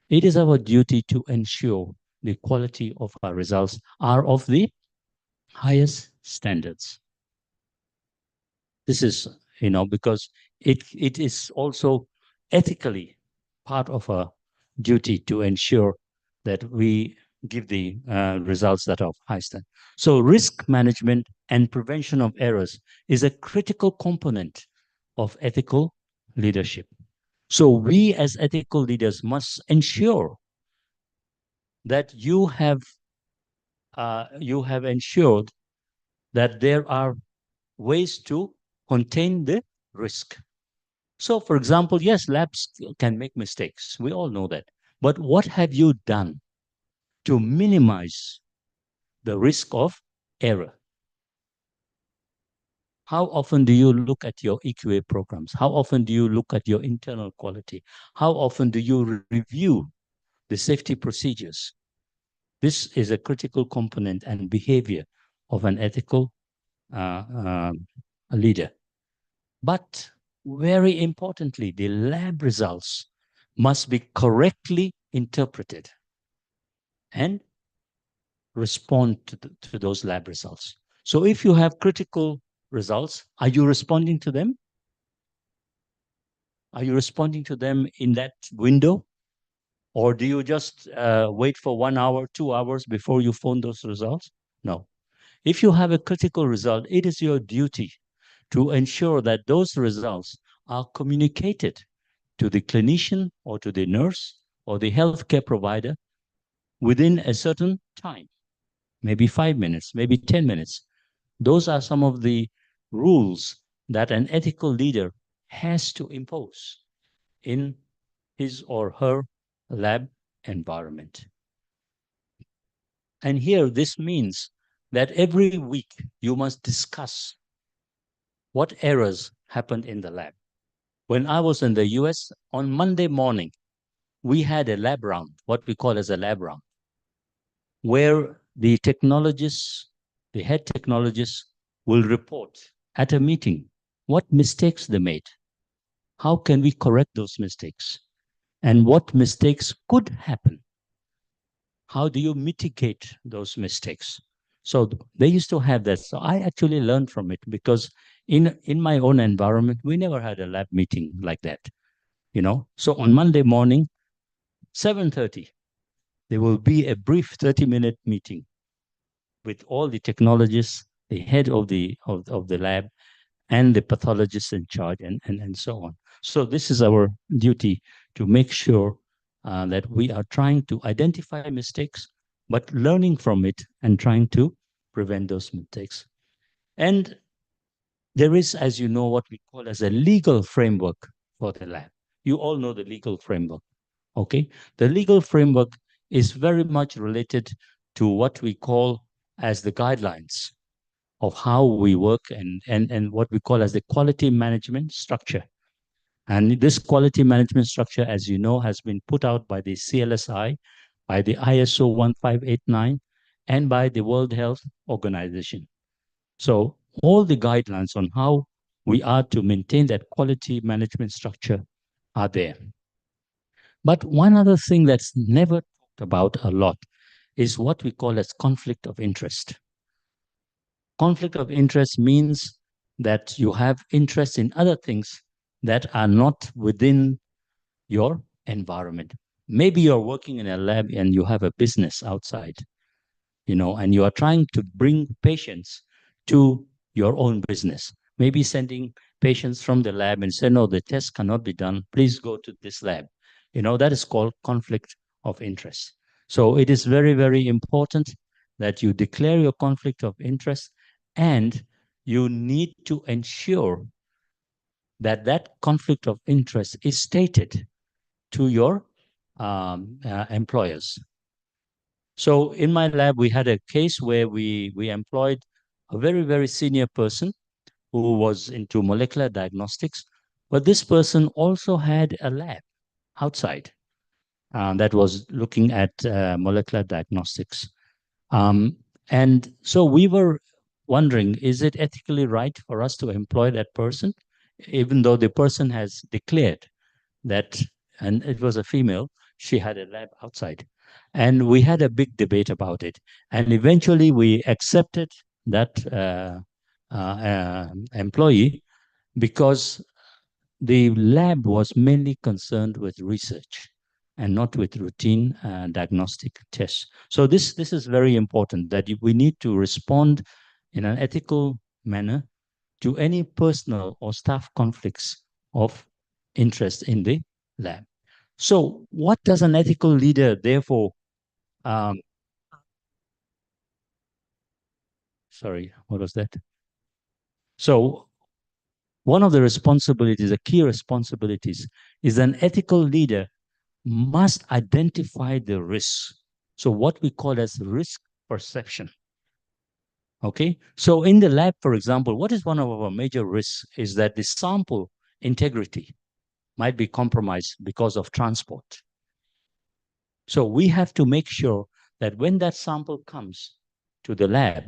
It is our duty to ensure the quality of our results are of the highest standards. This is, because it is also ethically part of our duty to ensure that we give the results that are of high standard. So risk management and prevention of errors is a critical component of ethical leadership. So we as ethical leaders must ensure that you have ensured that there are ways to contain the risk. So, for example, yes, labs can make mistakes. We all know that. But what have you done to minimize the risk of error? How often do you look at your EQA programs? How often do you look at your internal quality? How often do you review the safety procedures? This is a critical component and behavior of an ethical leader. But very importantly, the lab results must be correctly interpreted and respond to those lab results. So if you have critical results, are you responding to them? Are you responding to them in that window? Or do you just wait for 1 hour, 2 hours before you phone those results? No. If you have a critical result, it is your duty to ensure that those results are communicated to the clinician or to the nurse or the healthcare provider within a certain time, maybe 5 minutes, maybe 10 minutes. Those are some of the rules that an ethical leader has to impose in his or her lab environment. And here, this means that every week you must discuss what errors happened in the lab. When I was in the US, on Monday morning, we had a lab round, what we call as a lab round, where the technologists, the head technologists, will report at a meeting what mistakes they made. How can we correct those mistakes? And what mistakes could happen? How do you mitigate those mistakes? So they used to have that. So I actually learned from it because in my own environment, we never had a lab meeting like that. So on Monday morning, 7:30, there will be a brief 30-minute meeting with all the technologists, the head of the lab, and the pathologist in charge, and so on. So this is our duty to make sure that we are trying to identify mistakes, but learning from it and trying to prevent those mistakes. And there is, as you know, what we call as a legal framework for the lab. You all know the legal framework, okay? The legal framework is very much related to what we call as the guidelines of how we work and what we call as the quality management structure. And this quality management structure, as you know, has been put out by the CLSI, by the ISO 1589, and by the World Health Organization. So all the guidelines on how we are to maintain that quality management structure are there. But one other thing that's never talked about a lot is what we call as conflict of interest. Conflict of interest means that you have interest in other things that are not within your environment. Maybe you're working in a lab and you have a business outside, and you are trying to bring patients to your own business. Maybe sending patients from the lab and say, no, the test cannot be done. Please go to this lab. That is called conflict of interest. So it is very, very important that you declare your conflict of interest, and you need to ensure that that conflict of interest is stated to your employers. So in my lab, we had a case where we employed a very, very senior person who was into molecular diagnostics, but this person also had a lab outside that was looking at molecular diagnostics. And so we were wondering, is it ethically right for us to employ that person, even though the person has declared that, and it was a female, she had a lab outside. And we had a big debate about it. And eventually we accepted that employee because the lab was mainly concerned with research and not with routine diagnostic tests. So this is very important, that we need to respond in an ethical manner to any personal or staff conflicts of interest in the lab. So what does an ethical leader therefore, sorry, what was that? So one of the responsibilities, the key responsibilities, is an ethical leader must identify the risks. So what we call as risk perception. Okay, so in the lab, for example, what is one of our major risks is that the sample integrity might be compromised because of transport. So we have to make sure that when that sample comes to the lab,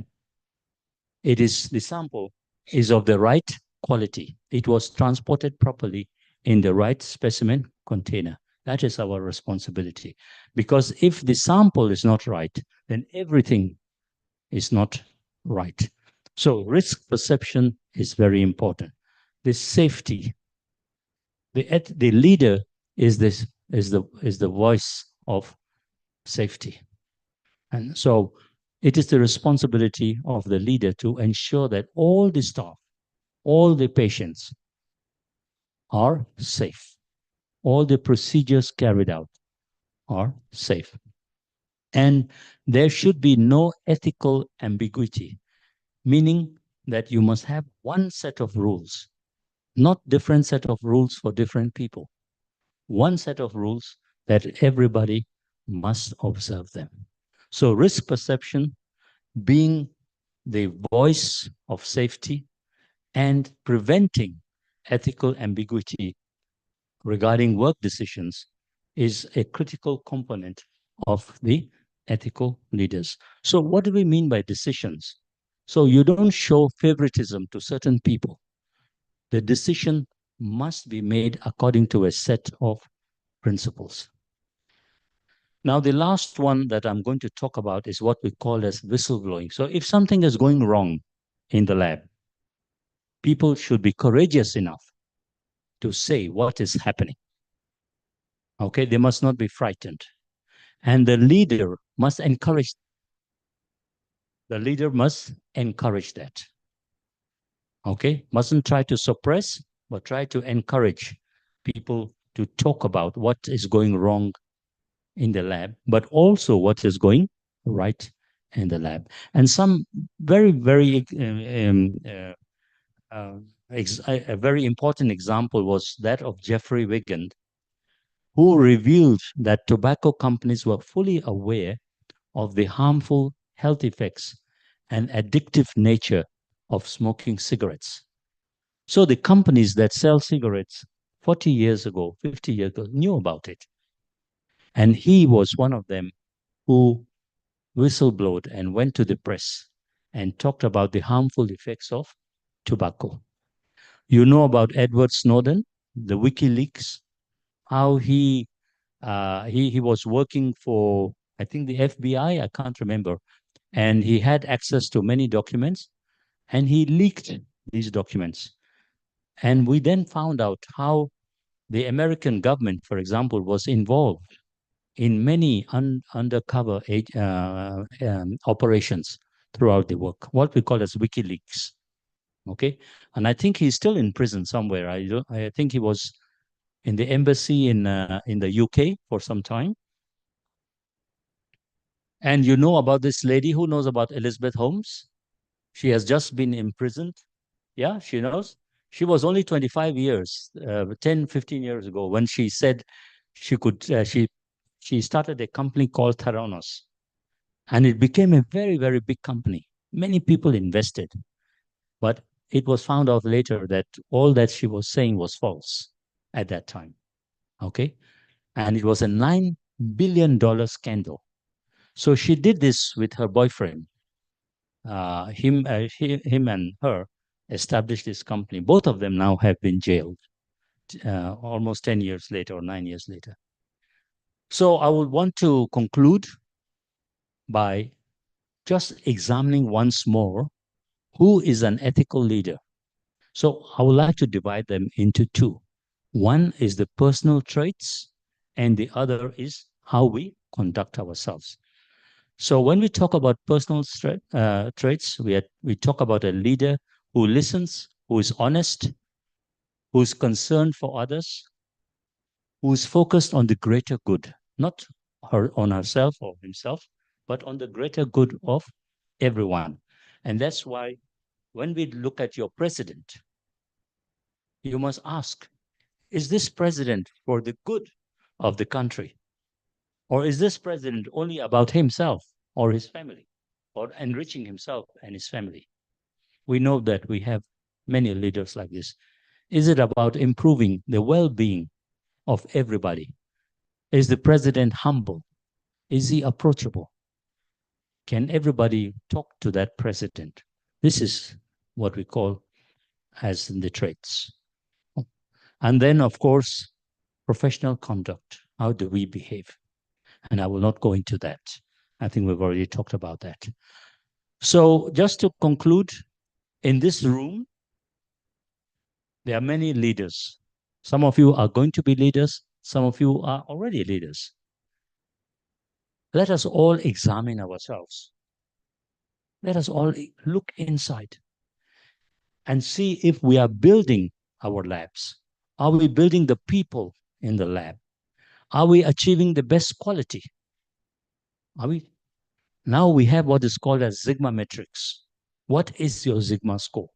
the sample is of the right quality. It was transported properly in the right specimen container. That is our responsibility. Because if the sample is not right, then everything is not right. So risk perception is very important. The safety, the leader is the voice of safety. And so it is the responsibility of the leader to ensure that all the staff, all the patients are safe. All the procedures carried out are safe. And there should be no ethical ambiguity, meaning that you must have one set of rules, not different set of rules for different people. One set of rules that everybody must observe them. So risk perception being the voice of safety and preventing ethical ambiguity regarding work decisions is a critical component of the ethical leaders. So what do we mean by decisions? So you don't show favoritism to certain people. The decision must be made according to a set of principles. Now, the last one that I'm going to talk about is what we call as whistleblowing. So if something is going wrong in the lab, people should be courageous enough to say what is happening. Okay, they must not be frightened. And the leader must encourage. The leader must encourage that. Okay, mustn't try to suppress, but try to encourage people to talk about what is going wrong in the lab, but also what is going right in the lab. And some very, very a very important example was that of Jeffrey Wiggand, who revealed that tobacco companies were fully aware of the harmful health effects and addictive nature of smoking cigarettes. So the companies that sell cigarettes 40 years ago, 50 years ago, knew about it. And he was one of them who whistleblowed and went to the press and talked about the harmful effects of tobacco. You know about Edward Snowden, the WikiLeaks, how he was working for, I think, the FBI, I can't remember, and he had access to many documents, and he leaked these documents. And we then found out how the American government, for example, was involved in many undercover operations throughout the work, what we call as WikiLeaks. Okay, and I think he's still in prison somewhere. I think he was in the embassy in the UK for some time. And you know about this lady who knows about Elizabeth Holmes? She has just been imprisoned. Yeah, she knows. She was only 25 years, 10, 15 years ago when she said she could, she started a company called Theranos, and it became a very, very big company. Many people invested, but it was found out later that all that she was saying was false at that time. Okay. And it was a $9 billion scandal. So she did this with her boyfriend. Him and her established this company. Both of them now have been jailed almost 10 years later or 9 years later. So I would want to conclude by just examining once more who is an ethical leader. So I would like to divide them into two. One is the personal traits, and the other is how we conduct ourselves. So when we talk about personal traits, we talk about a leader who listens, who is honest, who is concerned for others, who is focused on the greater good, not on herself or himself, but on the greater good of everyone. And that's why when we look at your president, you must ask, is this president for the good of the country? Or is this president only about himself or his family, or enriching himself and his family? We know that we have many leaders like this. Is it about improving the well-being of everybody? Is the president humble? Is he approachable? Can everybody talk to that president? This is what we call as the traits. And then, of course, professional conduct. How do we behave? And I will not go into that. I think we've already talked about that. So just to conclude, in this room, there are many leaders. Some of you are going to be leaders. Some of you are already leaders. Let us all examine ourselves. Let us all look inside and see if we are building our labs. Are we building the people in the lab? Are we achieving the best quality? Are we? Now we have what is called as Sigma metrics. What is your Sigma score?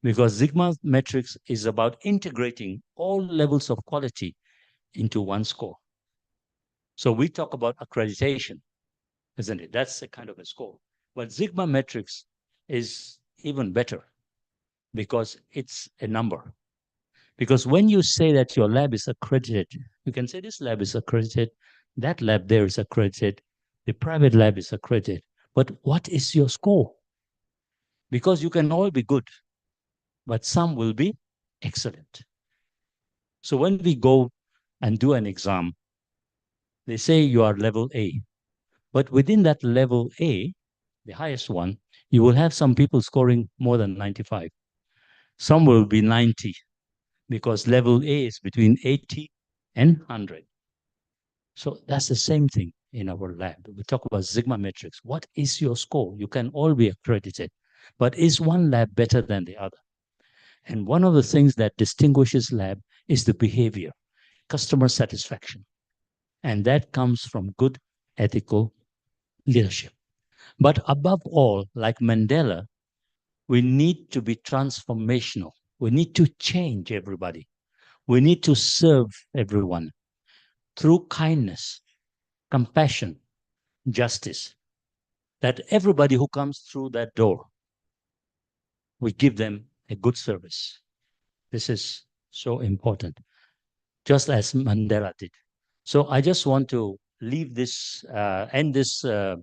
Because Sigma metrics is about integrating all levels of quality into one score. So we talk about accreditation, isn't it? That's a kind of a score. But Sigma metrics is even better because it's a number. Because when you say that your lab is accredited, you can say this lab is accredited, that lab there is accredited, the private lab is accredited. But what is your score? Because you can all be good, but some will be excellent. So when we go and do an exam, they say you are level A. But within that level A, the highest one, you will have some people scoring more than 95. Some will be 90 because level A is between 80 and 100. So that's the same thing in our lab. We talk about Sigma metrics. What is your score? You can all be accredited, but is one lab better than the other? And one of the things that distinguishes lab is the behavior, customer satisfaction. And that comes from good ethical leadership. But above all, like Mandela, we need to be transformational. We need to change everybody. We need to serve everyone through kindness, compassion, justice. That everybody who comes through that door, we give them a good service. This is so important, just as Mandela did. So I just want to leave this, end this talk.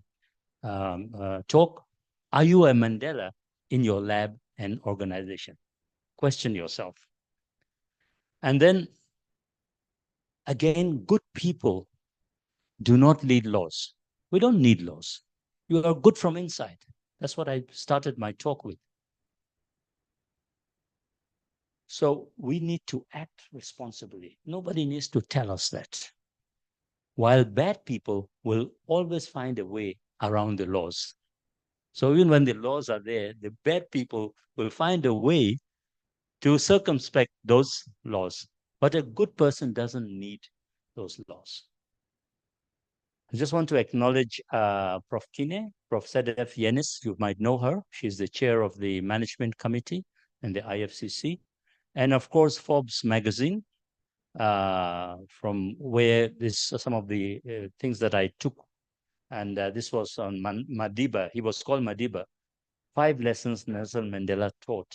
Are you a Mandela in your lab and organization? Question yourself. And then again, good people do not need laws. We don't need laws. You are good from inside. That's what I started my talk with. So we need to act responsibly. Nobody needs to tell us that. While bad people will always find a way around the laws. So even when the laws are there, the bad people will find a way to circumspect those laws. But a good person doesn't need those laws. I just want to acknowledge Prof. Kine, Prof. Sedef Yenis. You might know her. She's the chair of the management committee in the IFCC. And of course, Forbes magazine, from where this some of the things that I took. And this was on Madiba. He was called Madiba. 5 lessons Nelson Mandela taught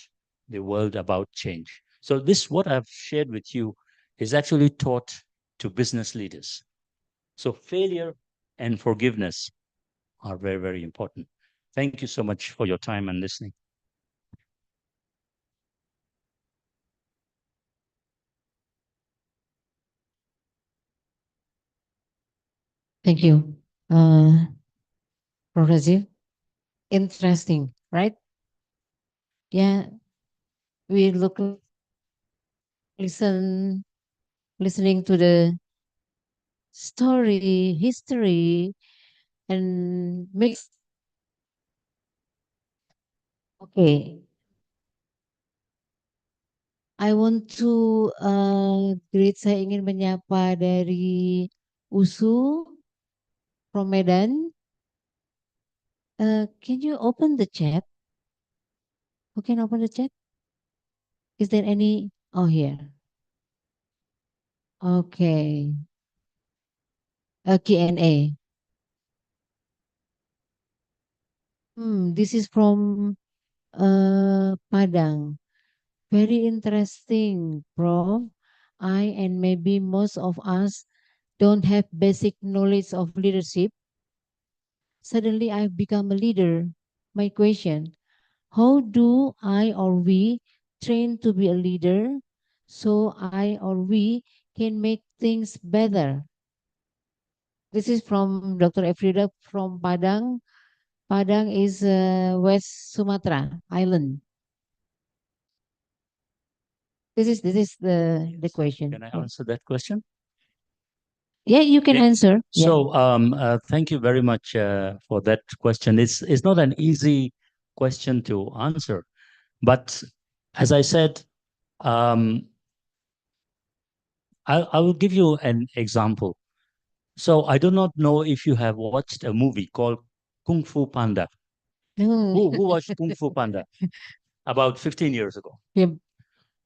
the world about change. So this, what I've shared with you, is actually taught to business leaders. So failure and forgiveness are very, very important. Thank you so much for your time and listening. Thank you, Professor. Interesting, right? Yeah, we listening to the story, history, and mix. Okay, I want to greet. Saya ingin menyapa dari USU from Medan. Can you open the chat? Who can open the chat? Is there any? Oh, here. Okay. Q&A. This is from Padang. Very interesting, Prof. I and maybe most of us don't have basic knowledge of leadership. Suddenly I've become a leader. My question, how do I or we train to be a leader so I or we can make things better? This is from Dr. Efrida from Padang. Padang is West Sumatra Island. This is the question. Can I answer that question? Yeah, you can answer. So thank you very much for that question. It's not an easy question to answer, but as I said, I will give you an example. So I do not know if you have watched a movie called Kung Fu Panda. Who watched Kung Fu Panda about 15 years ago? Yeah.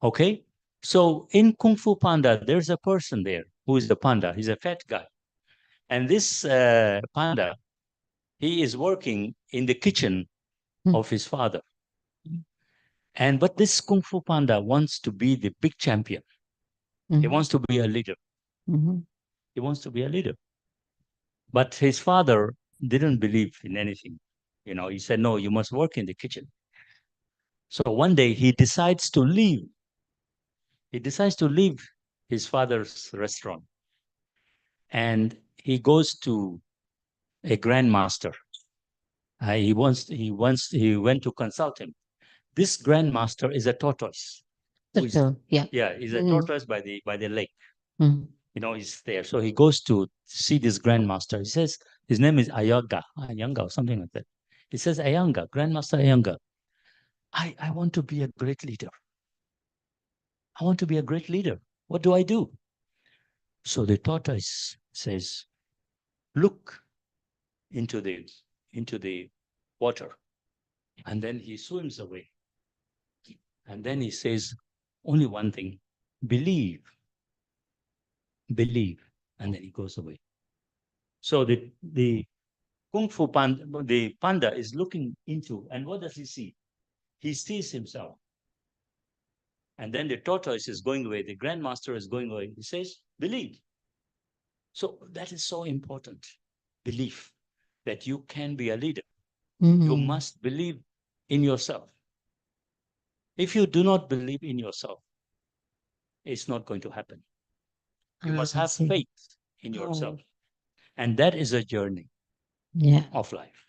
Okay. So in Kung Fu Panda, there's a person there who is the panda. He's a fat guy. And this panda, he is working in the kitchen of his father. But this Kung Fu Panda wants to be the big champion. He wants to be a leader. He wants to be a leader. But his father didn't believe in anything. You know, he said, no, you must work in the kitchen. So one day he decides to leave. He decides to leave his father's restaurant. And he goes to a grandmaster. He went to consult him. This grandmaster is a tortoise. Yeah, he's a tortoise by the lake. You know, he's there. So he goes to see this grandmaster. He says, his name is Ayanga or something like that. He says, Ayanga, Grandmaster Ayanga, I want to be a great leader. I want to be a great leader. What do I do? So the tortoise says, look into the water. And then he swims away. And then he says only one thing, believe, believe. And then he goes away. So the Kung Fu Panda, the panda is looking into, and what does he see? He sees himself. And then the tortoise is going away. The grandmaster is going away. He says, believe. So that is so important. Belief that you can be a leader. You must believe in yourself. If you do not believe in yourself, it's not going to happen. You must have faith in yourself. And that is a journey of life.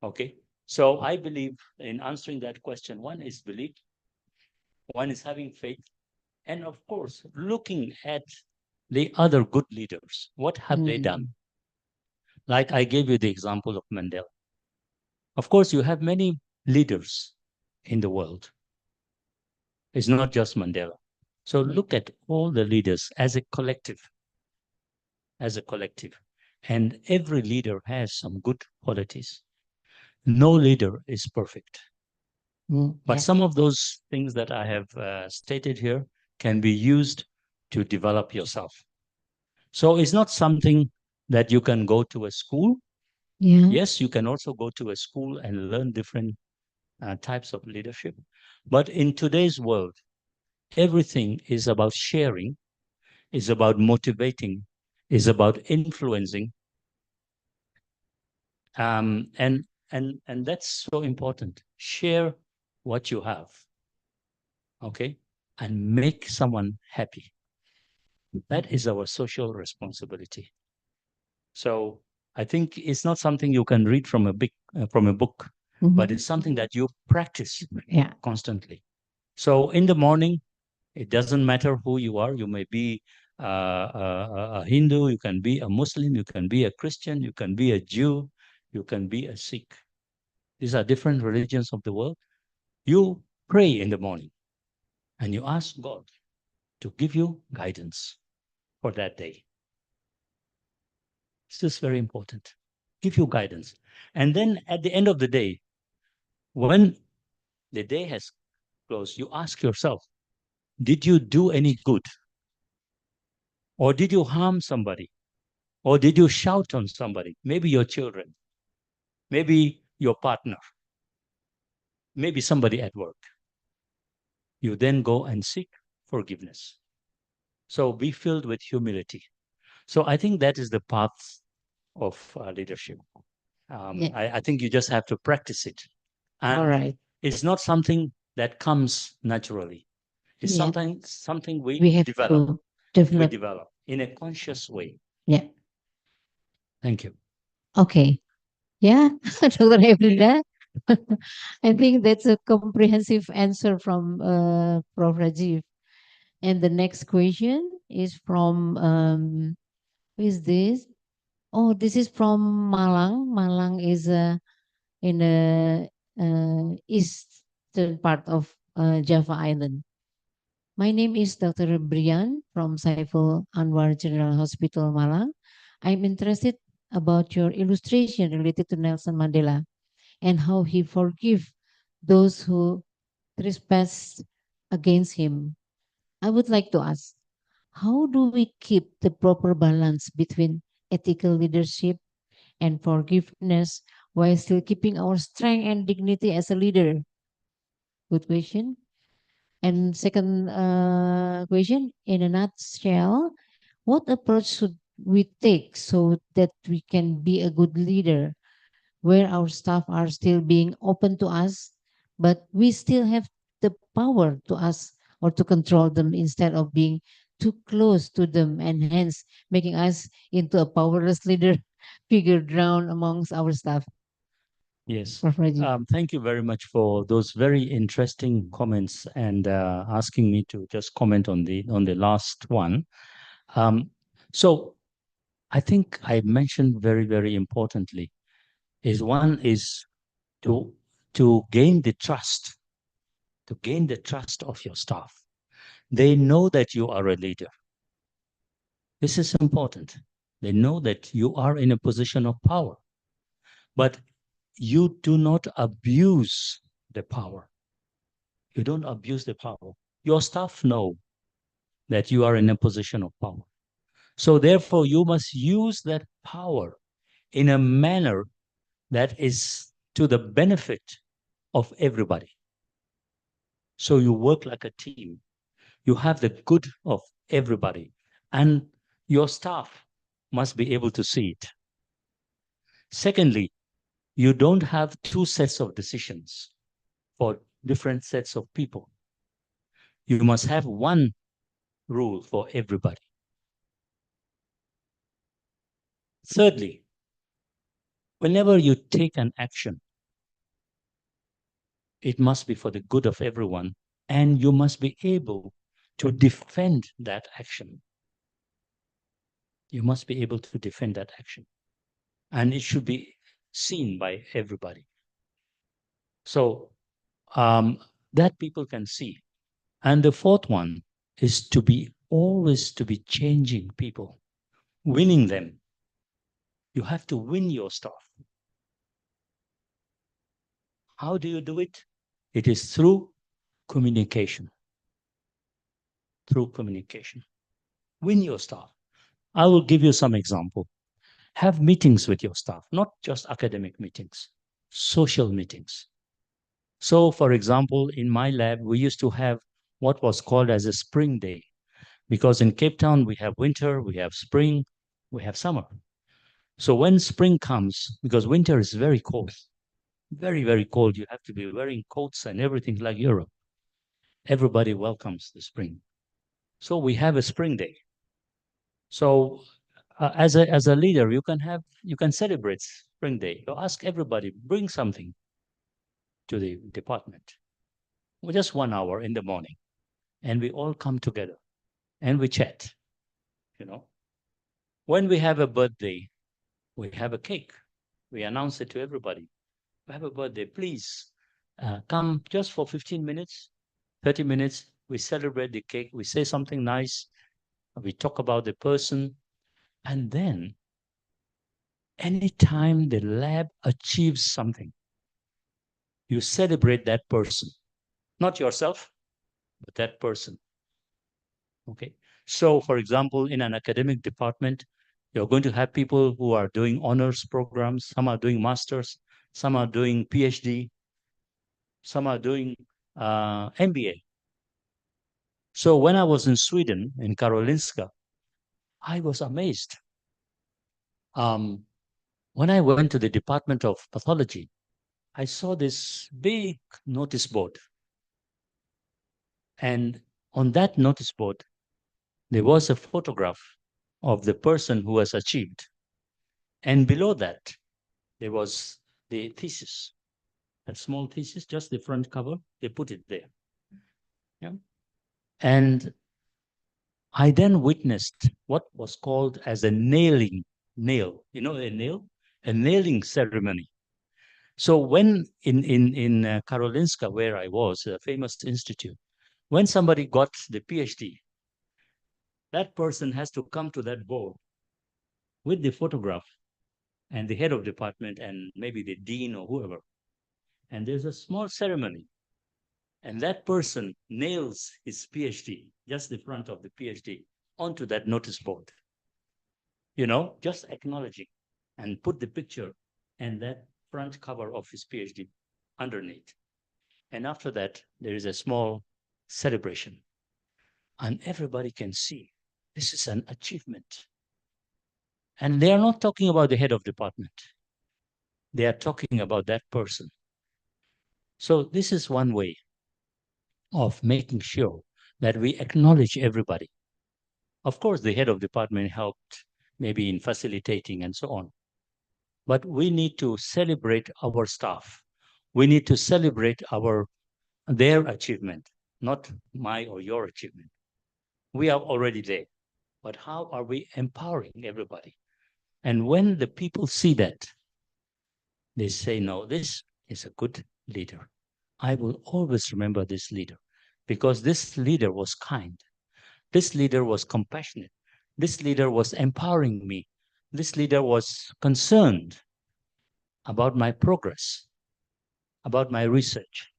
Okay. So I believe in answering that question, one is belief, one is having faith, and of course, looking at the other good leaders. What have they done? Like I gave you the example of Mandela. Of course, you have many leaders in the world. It's not just Mandela. So look at all the leaders as a collective, And every leader has some good qualities. No leader is perfect. But some of those things that I have stated here can be used to develop yourself. So it's not something that you can go to a school. Yes, you can also go to a school and learn different types of leadership. But in today's world, everything is about sharing, is about motivating, is about influencing. And that's so important. Share what you have, okay, and make someone happy. That is our social responsibility. So I think it's not something you can read from a book, but it's something that you practice constantly. So in the morning, it doesn't matter who you are. You may be a Hindu, you can be a Muslim, you can be a Christian, you can be a Jew, you can be a Sikh. These are different religions of the world. You pray in the morning and you ask God to give you guidance for that day. This is very important. Give you guidance. And then at the end of the day, when the day has closed, you ask yourself, did you do any good? Or did you harm somebody? Or did you shout on somebody? Maybe your children, maybe your partner, maybe somebody at work. You then go and seek forgiveness. So be filled with humility. So I think that is the path of leadership. I think you just have to practice it. And it's not something that comes naturally. It's something we have develop. to We develop in a conscious way. Thank you. Okay. Yeah, Dr. Evelina. I think that's a comprehensive answer from Prof. Rajiv. And the next question is from who is this? Oh, this is from Malang. Malang is in the eastern part of Java Island. My name is Dr. Brian from Saiful Anwar General Hospital, Malang. I'm interested about your illustration related to Nelson Mandela and how he forgave those who trespass against him. I would like to ask, how do we keep the proper balance between ethical leadership and forgiveness while still keeping our strength and dignity as a leader? Good question. And second question, in a nutshell, what approach should we take so that we can be a good leader where our staff are still being open to us, but we still have the power to ask or to control them instead of being too close to them and hence making us into a powerless leader figure drown amongst our staff. Yes. Prof. Rajiv. Thank you very much for those very interesting comments and asking me to just comment on the last one. So I think I mentioned very, very importantly is one is to gain the trust of your staff. They know that you are a leader. This is important. They know that you are in a position of power, but you do not abuse the power. You don't abuse the power. Your staff know that you are in a position of power. So therefore, you must use that power in a manner that is to the benefit of everybody. So you work like a team. You have the good of everybody, and your staff must be able to see it. Secondly, you don't have two sets of decisions for different sets of people. You must have one rule for everybody. Thirdly, whenever you take an action, it must be for the good of everyone, and you must be able to defend that action. You must be able to defend that action, and it should be seen by everybody. So that people can see. And the fourth one is to be always to be changing people, winning them. You have to win your staff. How do you do it? It is through communication. Through communication. Win your staff. I will give you some example. Have meetings with your staff, not just academic meetings, social meetings. So, for example, in my lab, we used to have what was called as a spring day, because in Cape Town, we have winter, we have spring, we have summer. So when spring comes, because winter is very cold, very, very cold, you have to be wearing coats and everything like Europe. Everybody welcomes the spring. So we have a spring day. So as a leader, you can celebrate spring day. You ask everybody, bring something to the department. Just 1 hour in the morning. And we all come together and we chat, you know. When we have a birthday, we have a cake. We announce it to everybody. We have a birthday. Please come just for 15 minutes, 30 minutes. We celebrate the cake. We say something nice. We talk about the person. And then anytime the lab achieves something, you celebrate that person, not yourself, but that person. Okay. So, for example, in an academic department, you're going to have people who are doing honors programs. Some are doing masters. Some are doing PhD. Some are doing MBA. So when I was in Sweden, in Karolinska, I was amazed. When I went to the Department of Pathology, I saw this big notice board. And on that notice board, there was a photograph of the person who has achieved. And below that, there was the thesis, a small thesis, just the front cover. They put it there. Yeah. And I then witnessed what was called as a nail, you know, a nailing ceremony. So when in Karolinska, where I was, a famous institute, when somebody got the PhD, that person has to come to that board with the photograph and the head of department and maybe the dean or whoever. And there's a small ceremony. And that person nails his PhD, just the front of the PhD, onto that notice board. You know, just acknowledging and put the picture and that front cover of his PhD underneath. And after that, there is a small celebration. And everybody can see this is an achievement. And they are not talking about the head of department. They are talking about that person. So this is one way of making sure that we acknowledge everybody. Of course, the head of department helped maybe in facilitating and so on. But we need to celebrate our staff. We need to celebrate their achievement, not my or your achievement. We are already there. But how are we empowering everybody? And when the people see that, they say, no, this is a good leader. I will always remember this leader. because this leader was kind. This leader was compassionate. This leader was empowering me. This leader was concerned about my progress, about my research.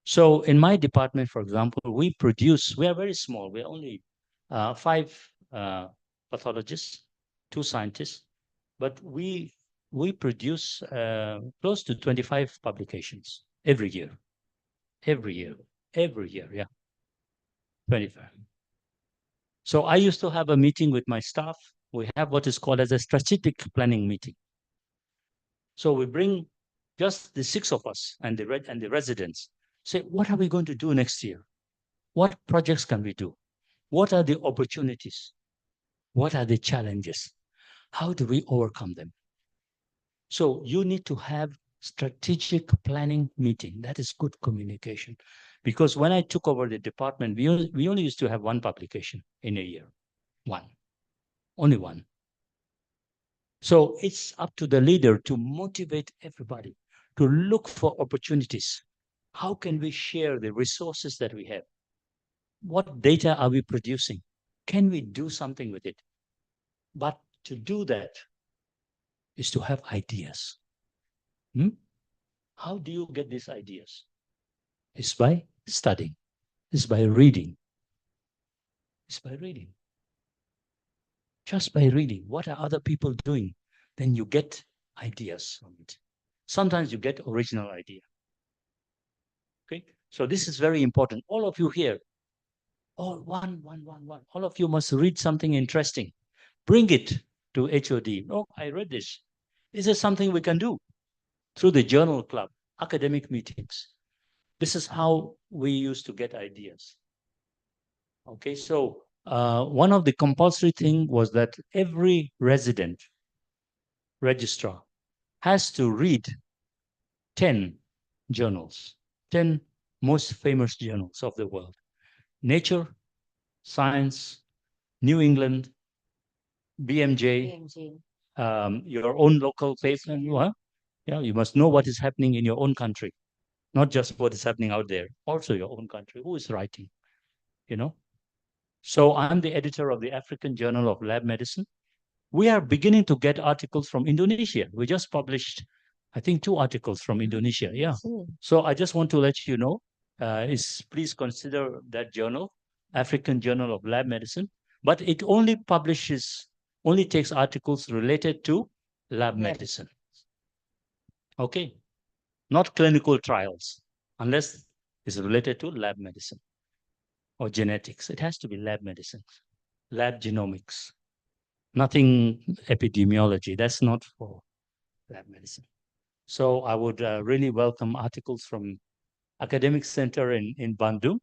So in my department, for example, we are very small. We're only 5 pathologists, 2 scientists, but we produce close to 25 publications every year. Every year, yeah, 25. So I used to have a meeting with my staff. We have what is called as a strategic planning meeting. So we bring just the 6 of us and the residents. Say, what are we going to do next year? What projects can we do? What are the opportunities? What are the challenges? How do we overcome them? So you need to have strategic planning meeting. That is good communication. Because when I took over the department, we only used to have 1 publication in a year. 1. Only 1. So it's up to the leader to motivate everybody to look for opportunities. How can we share the resources that we have? What data are we producing? Can we do something with it? But to do that is to have ideas. How do you get these ideas? It's by studying. It's by reading. It's by reading. Just by reading. What are other people doing? Then you get ideas from it. Sometimes you get original idea. Okay? So this is very important. All of you here, all of you must read something interesting. Bring it to HOD. Oh, I read this. Is there something we can do? Through the journal club, academic meetings. This is how we used to get ideas. Okay, so one of the compulsory thing was that every resident registrar has to read 10 journals, 10 most famous journals of the world. Nature, Science, New England, BMJ, your own local paper. You must know what is happening in your own country, not just what is happening out there, also your own country. Who is writing, So I'm the editor of the African Journal of Lab Medicine. We are beginning to get articles from Indonesia. We just published, I think, 2 articles from Indonesia. Yeah. So I just want to let you know, please consider that journal, African Journal of Lab Medicine, but it only takes articles related to lab medicine. Okay. Not clinical trials, unless it's related to lab medicine or genetics. It has to be lab medicine, lab genomics, nothing epidemiology. That's not for lab medicine. So I would really welcome articles from academic center in Bandung.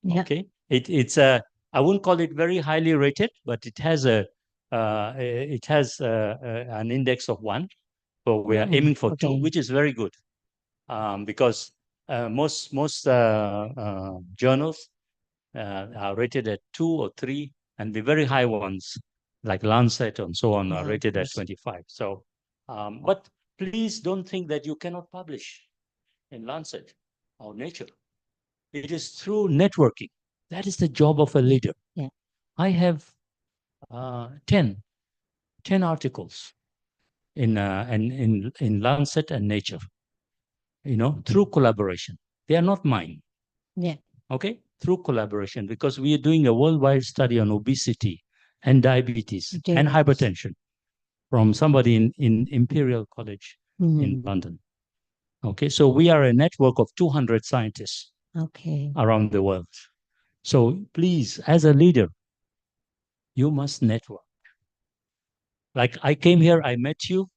Yeah. Okay, it's I wouldn't call it very highly rated, but it has an index of 1. So we are aiming for 2, which is very good, because most journals are rated at 2 or 3, and the very high ones like Lancet and so on are rated at 25. So, but please don't think that you cannot publish in Lancet or Nature. It is through networking. That is the job of a leader. Yeah. I have 10 articles in Lancet and Nature, through collaboration. They are not mine. Yeah. Okay? Through collaboration, because we are doing a worldwide study on obesity and diabetes and hypertension from somebody in Imperial College in London. Okay, so we are a network of 200 scientists around the world. So please, as a leader, you must network. Like I came here, I met you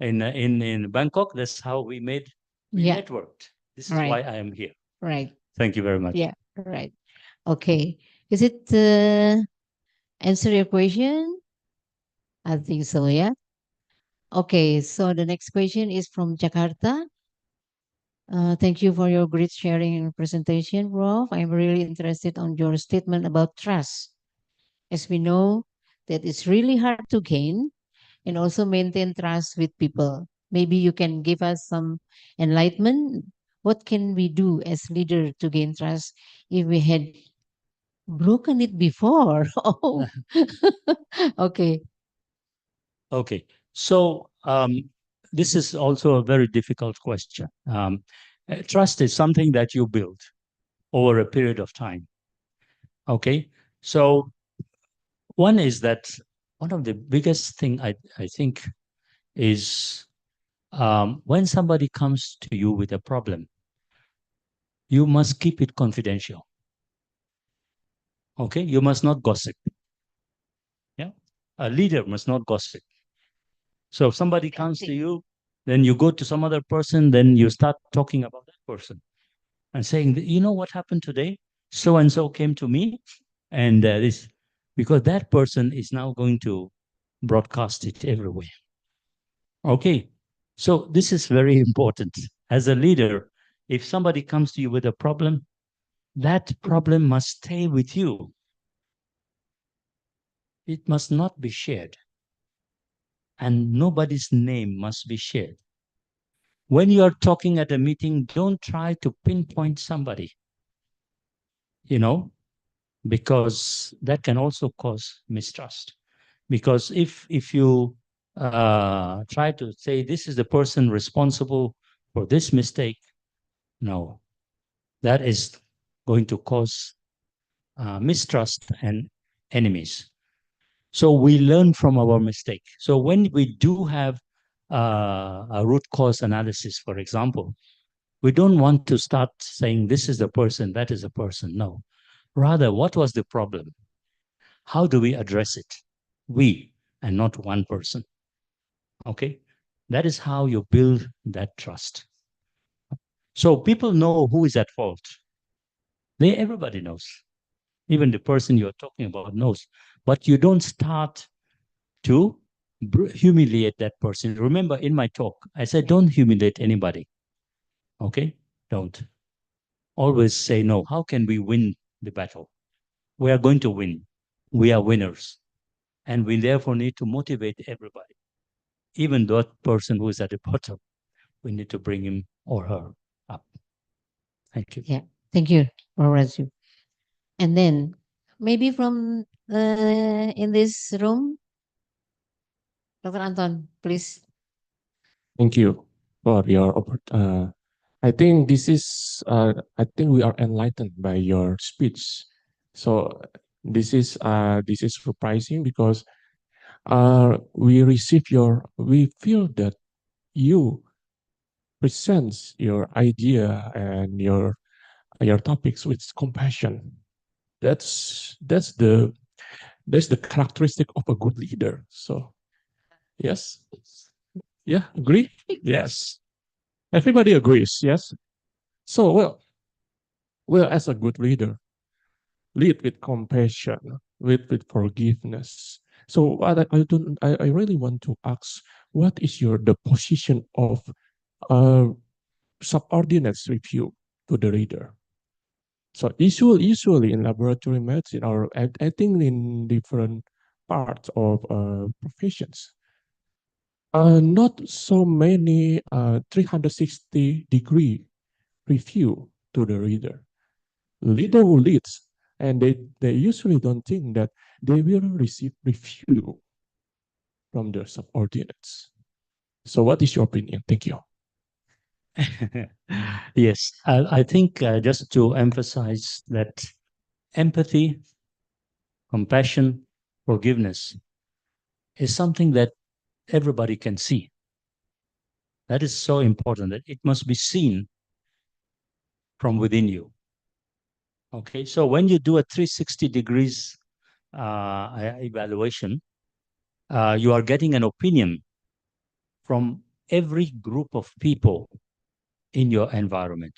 in Bangkok. That's how we networked. This is why I am here. Right. Thank you very much. Yeah, right. Okay. Is it answer your question? I think so, yeah. Okay, so the next question is from Jakarta. Thank you for your great sharing and presentation, Prof. I'm really interested on your statement about trust. As we know that it's really hard to gain and also maintain trust with people. Maybe you can give us some enlightenment What can we do as leader to gain trust if we had broken it before? Oh, okay. Okay. So this is also a very difficult question. Trust is something that you build over a period of time. Okay. So one is that one of the biggest thing I think is when somebody comes to you with a problem, you must keep it confidential. Okay. You must not gossip. Yeah. A leader must not gossip. So if somebody comes to you, then you go to some other person, then you start talking about that person and saying, you know what happened today? So and so came to me, and this, because that person is now going to broadcast it everywhere. Okay. So this is very important. As a leader, if somebody comes to you with a problem, that problem must stay with you. It must not be shared. And nobody's name must be shared. When you are talking at a meeting, don't try to pinpoint somebody, you know, because that can also cause mistrust. Because if you try to say this is the person responsible for this mistake, no, that is going to cause mistrust and enemies. So we learn from our mistake. So when we do have a root cause analysis, for example, we don't want to start saying this is the person, that is the person. No. Rather, what was the problem? How do we address it? We, and not one person. Okay? That is how you build that trust. So people know who is at fault. Everybody knows. Even the person you're talking about knows. But you don't start to humiliate that person. Remember in my talk, I said, don't humiliate anybody. Okay? Don't. Always say, no, how can we win the battle? We are going to win. We are winners. And we therefore need to motivate everybody. Even that person who is at the bottom, we need to bring him or her up. Thank you. Yeah. Thank you, Razu. And then maybe from in this room, Dr. Anton, please. Thank you for your I think this is I think we are enlightened by your speech. So this is surprising because we feel that you presents your idea and your topics with compassion. That's the characteristic of a good leader. So yes. Yeah, agree? Yes. Everybody agrees, yes? So as a good leader, lead with compassion, lead with forgiveness. So what I really want to ask, what is the position of uh, subordinates review to the leader? So usually in laboratory medicine, or I think in different parts of professions, not so many 360-degree review to the reader. Leader who leads, and they usually don't think that they will receive review from their subordinates. So what is your opinion? Thank you. Yes, I think just to emphasize that empathy, compassion, forgiveness is something that everybody can see. That is so important that it must be seen from within you. Okay, so when you do a 360 degrees evaluation, you are getting an opinion from every group of people in your environment.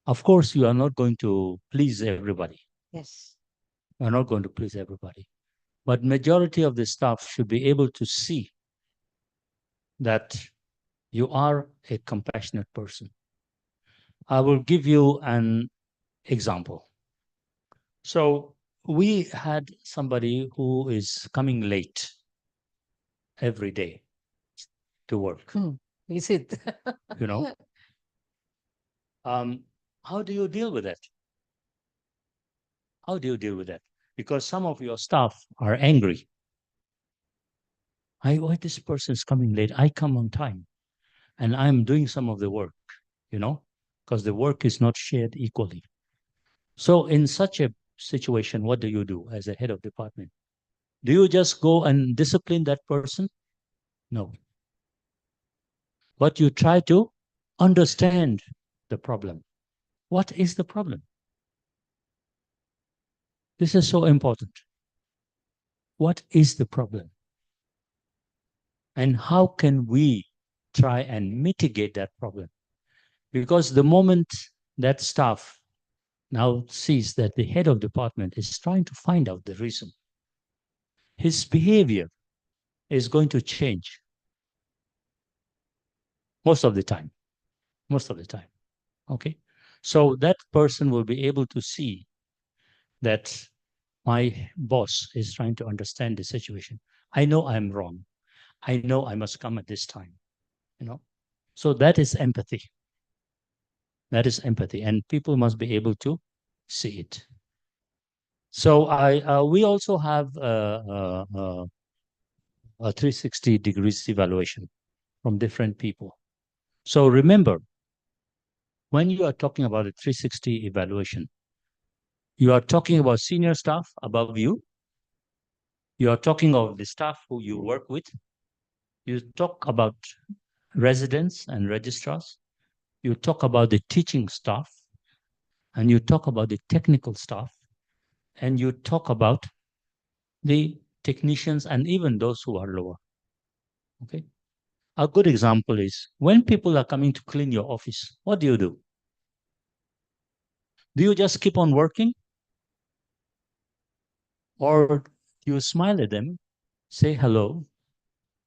Of course, you are not going to please everybody. Yes. You are not going to please everybody. But majority of the staff should be able to see that you are a compassionate person. I will give you an example. So we had somebody who is coming late every day to work. Is it? You know, How do you deal with that? How do you deal with that? Because some of your staff are angry. Why this person is coming late? I come on time and I'm doing some of the work, because the work is not shared equally. So in such a situation, what do you do as a head of department? Do you just go and discipline that person? No. But you try to understand the problem. What is the problem? This is so important. What is the problem? And how can we try and mitigate that problem? Because the moment that staff now sees that the head of department is trying to find out the reason, his behavior is going to change most of the time. Okay. So that person will be able to see that my boss is trying to understand the situation. I know I'm wrong. I know I must come at this time. So that is empathy. That is empathy, and people must be able to see it. So we also have a 360 degrees evaluation from different people. So remember, when you are talking about a 360 evaluation, you are talking about senior staff above you. You are talking of the staff who you work with. You talk about residents and registrars. You talk about the teaching staff, and you talk about the technical staff, and you talk about the technicians and even those who are lower. Okay. A good example is when people are coming to clean your office, what do? Do you just keep on working? Or you smile at them, say hello,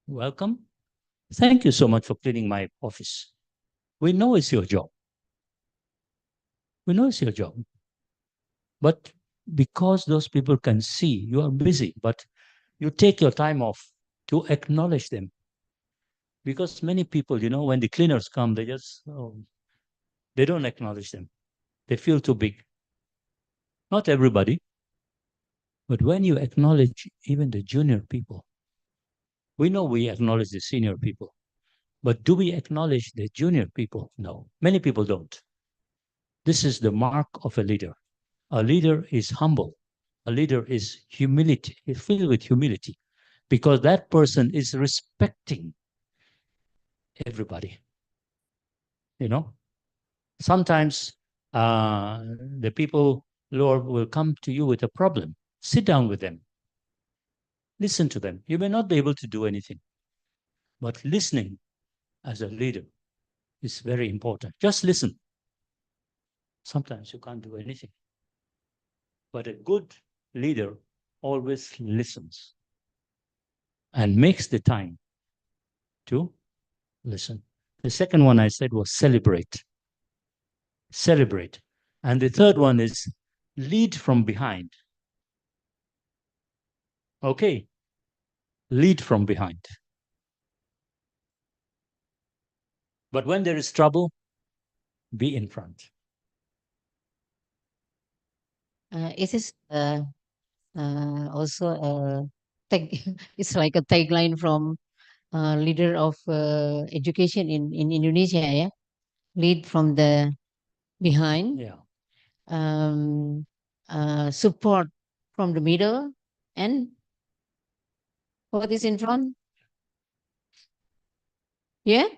welcome, thank you so much for cleaning my office. We know it's your job. We know it's your job. But because those people can see you are busy, but you take your time off to acknowledge them. Because many people, when the cleaners come, they just, they don't acknowledge them. They feel too big. Not everybody, but when you acknowledge even the junior people, we know we acknowledge the senior people, but do we acknowledge the junior people? No, many people don't. This is the mark of a leader. A leader is humble. A leader is humility, is filled with humility, because that person is respecting everybody. Sometimes the people, Lord, will come to you with a problem. Sit down with them. Listen to them. You may not be able to do anything, but listening as a leader is very important. Just listen. Sometimes you can't do anything. But a good leader always listens and makes the time to listen. The second one I said was celebrate. Celebrate. And the third one is lead from behind. Okay. Lead from behind. But when there is trouble, be in front. It is also it's like a tagline from leader of education in Indonesia, yeah. Lead from the behind. Yeah. Support from the middle, and what is in front? Yeah.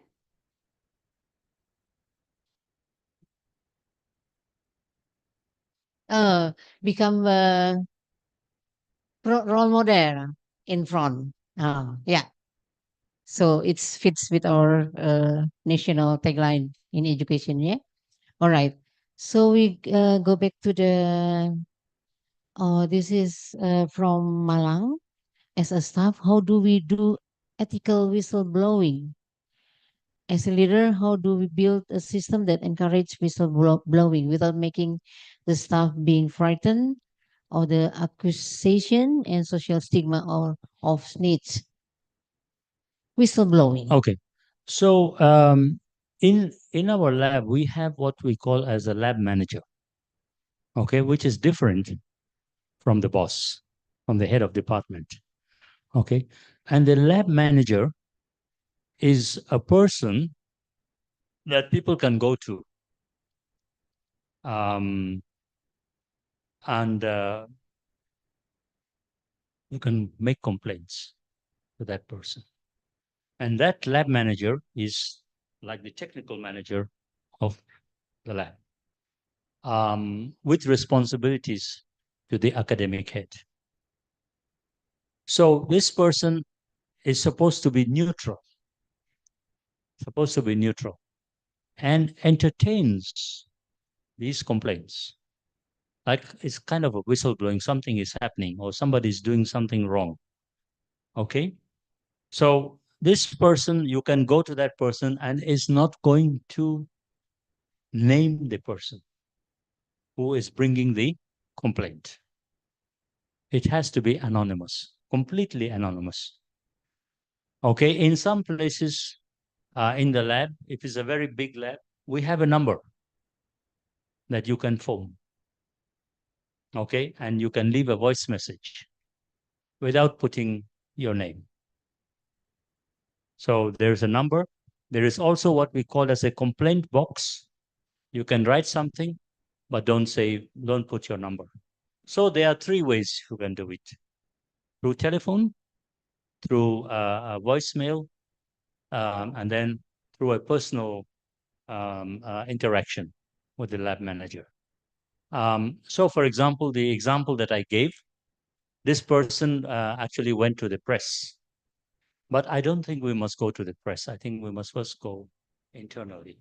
Become role model in front. Yeah. So it fits with our national tagline in education. Yeah. All right. So we go back to the. This is from Malang. As a staff, how do we do ethical whistleblowing? As a leader, how do we build a system that encourages whistleblowing without making the staff being frightened of the accusation and social stigma or of snitch? Whistleblowing. Okay. So In our lab, we have what we call as a lab manager, okay, which is different from the boss, from the head of department, okay? And the lab manager is a person that people can go to, and you can make complaints to that person. And that lab manager is like the technical manager of the lab, with responsibilities to the academic head. So this person is supposed to be neutral, and entertains these complaints. Like it's kind of a whistleblowing, something is happening or somebody's doing something wrong. Okay? So this person, you can go to that person and is not going to name the person who is bringing the complaint. It has to be anonymous, completely anonymous. Okay, in some places in the lab, if it's a very big lab, we have a number that you can phone. Okay, and you can leave a voice message without putting your name. So there's a number. There is also what we call as a complaint box. You can write something, but don't put your number. So there are three ways you can do it: through telephone, through a voicemail, and then through a personal interaction with the lab manager. So for example, the example that I gave, this person actually went to the press. But I don't think we must go to the press. I think we must first go internally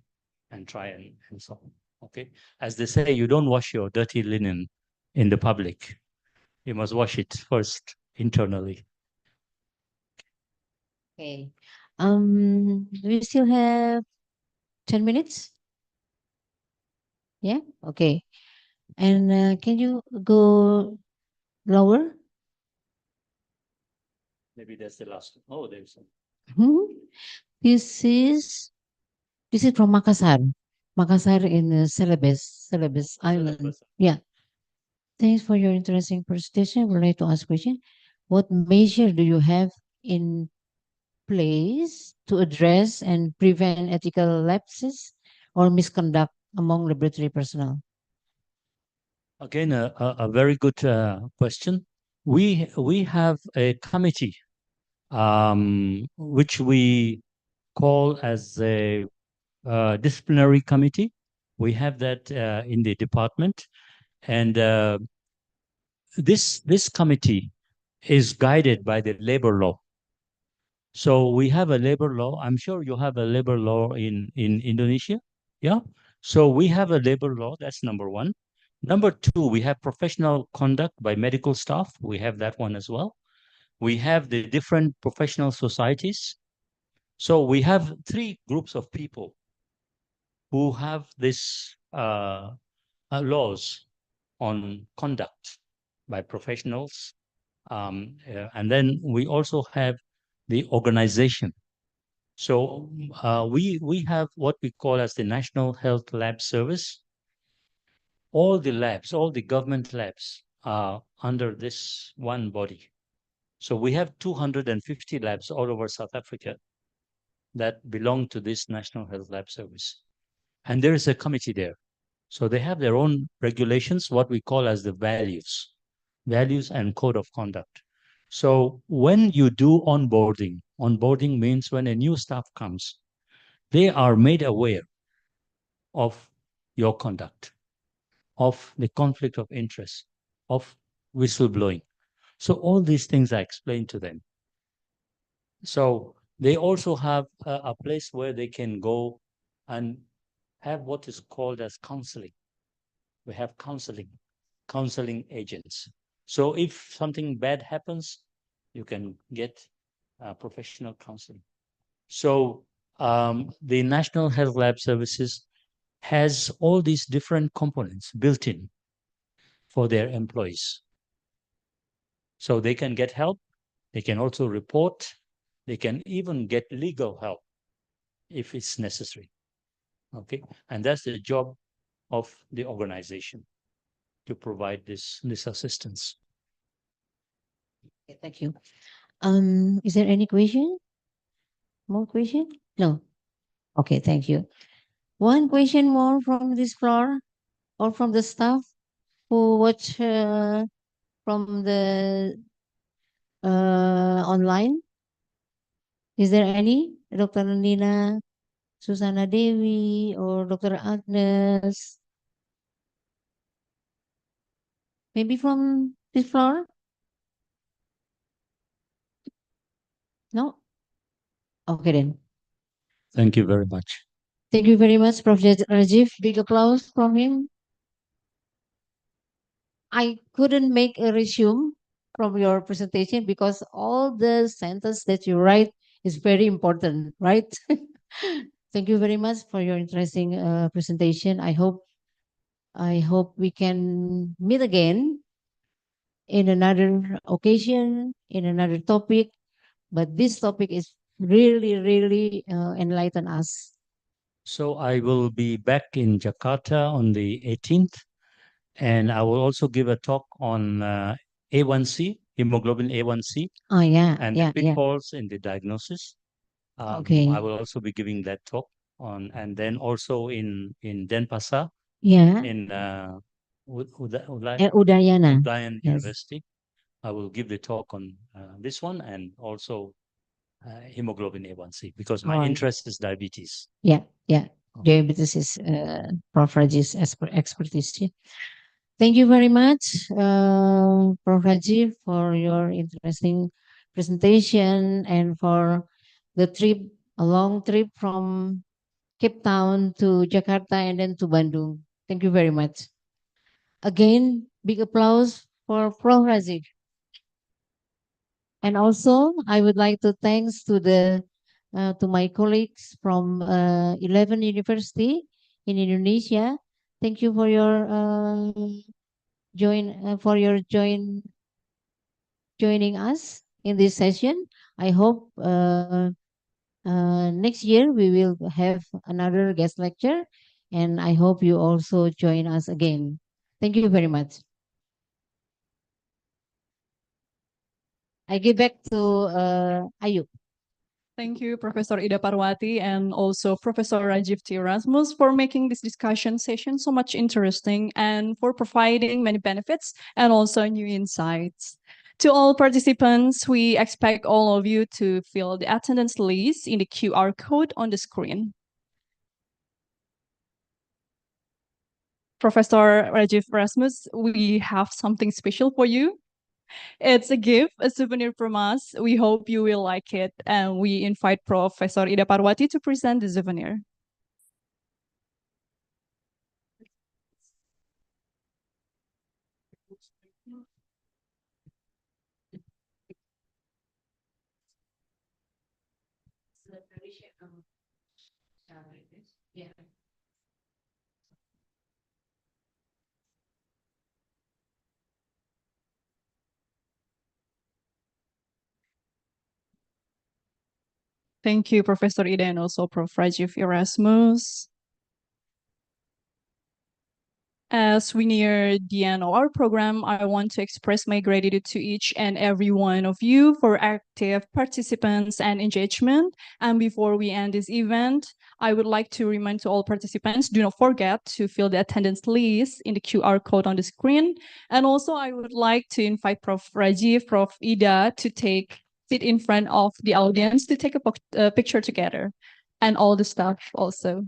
and try and solve. Okay. As they say, you don't wash your dirty linen in the public. You must wash it first internally. Okay. We still have 10 minutes? Yeah? Okay. And can you go lower? Maybe that's the last one. Oh, there's some. This is from Makassar. Makassar in Celebes Island. Yeah. Thanks for your interesting presentation. I would like to ask a question. What measure do you have in place to address and prevent ethical lapses or misconduct among laboratory personnel? Again, a very good question. We have a committee, which we call as a disciplinary committee. We have that in the department, and this committee is guided by the labor law. So we have a labor law. I'm sure you have a labor law in Indonesia. Yeah. So we have a labor law. That's number one. Number two, we have professional conduct by medical staff. We have that one as well. We have the different professional societies. So we have three groups of people who have this laws on conduct by professionals. And then we also have the organization. So we have what we call as the National Health Lab Service. All the labs, all the government labs are under this one body. So we have 250 labs all over South Africa that belong to this National Health Lab Service. And there is a committee there. So they have their own regulations, what we call as the values and code of conduct. So when you do onboarding means when a new staff comes, they are made aware of your conduct, of the conflict of interest, of whistleblowing. So all these things are explained to them. So they also have a place where they can go and have what is called as counseling. We have counseling agents. So if something bad happens, you can get professional counseling. So the National Health Lab Services has all these different components built in for their employees. So they can get help, they can also report, they can even get legal help if it's necessary. Okay, and that's the job of the organization to provide this assistance. Okay, thank you. Is there any question? More question? No. Okay, thank you. One question more from this floor or from the staff who watch from the online. Is there any? Dr. Nina, Susana Dewi, or Dr. Agnes? Maybe from this floor? No? Okay then. Thank you very much. Thank you very much, Prof. Rajiv. Big applause from him. I couldn't make a resume from your presentation because all the sentence that you write is very important, right? Thank you very much for your interesting presentation. I hope we can meet again in another occasion, in another topic. But this topic is really, really enlighten us. So I will be back in Jakarta on the 18th, and I will also give a talk on A1C, hemoglobin A1C, Oh yeah, and yeah, the yeah. pitfalls in the diagnosis. Okay. I will also be giving that talk on, and then also in Denpasar, Yeah. in Udayana. Udayan Yes. University. I will give the talk on this one and also hemoglobin A1C because my All right. interest is diabetes. Yeah, yeah. Okay. Diabetes is Prof. Rajiv's expertise. Yeah. Thank you very much, Prof. Rajiv, for your interesting presentation and for the trip, a long trip from Cape Town to Jakarta and then to Bandung. Thank you very much. Again, big applause for Prof. Rajiv. And also, I would like to thanks to my colleagues from 11 University in Indonesia. Thank you for your joining us in this session. I hope next year we will have another guest lecture, and I hope you also join us again. Thank you very much. I give back to Ayu. Thank you, Professor Ida Parwati, and also Professor Rajiv T. Erasmus for making this discussion session so much interesting and for providing many benefits and also new insights. To all participants, we expect all of you to fill the attendance list in the QR code on the screen. Professor Rajiv Erasmus, we have something special for you. It's a gift, a souvenir from us. We hope you will like it. And we invite Professor Ida Parwati to present the souvenir. Yeah. Thank you, Professor Ida, and also Prof. Rajiv Erasmus. As we near the end of our program, I want to express my gratitude to each and every one of you for active participants and engagement. And before we end this event, I would like to remind to all participants, do not forget to fill the attendance list in the QR code on the screen. And also I would like to invite Prof. Rajiv, Prof. Ida to sit in front of the audience to take a picture together, and all the staff also.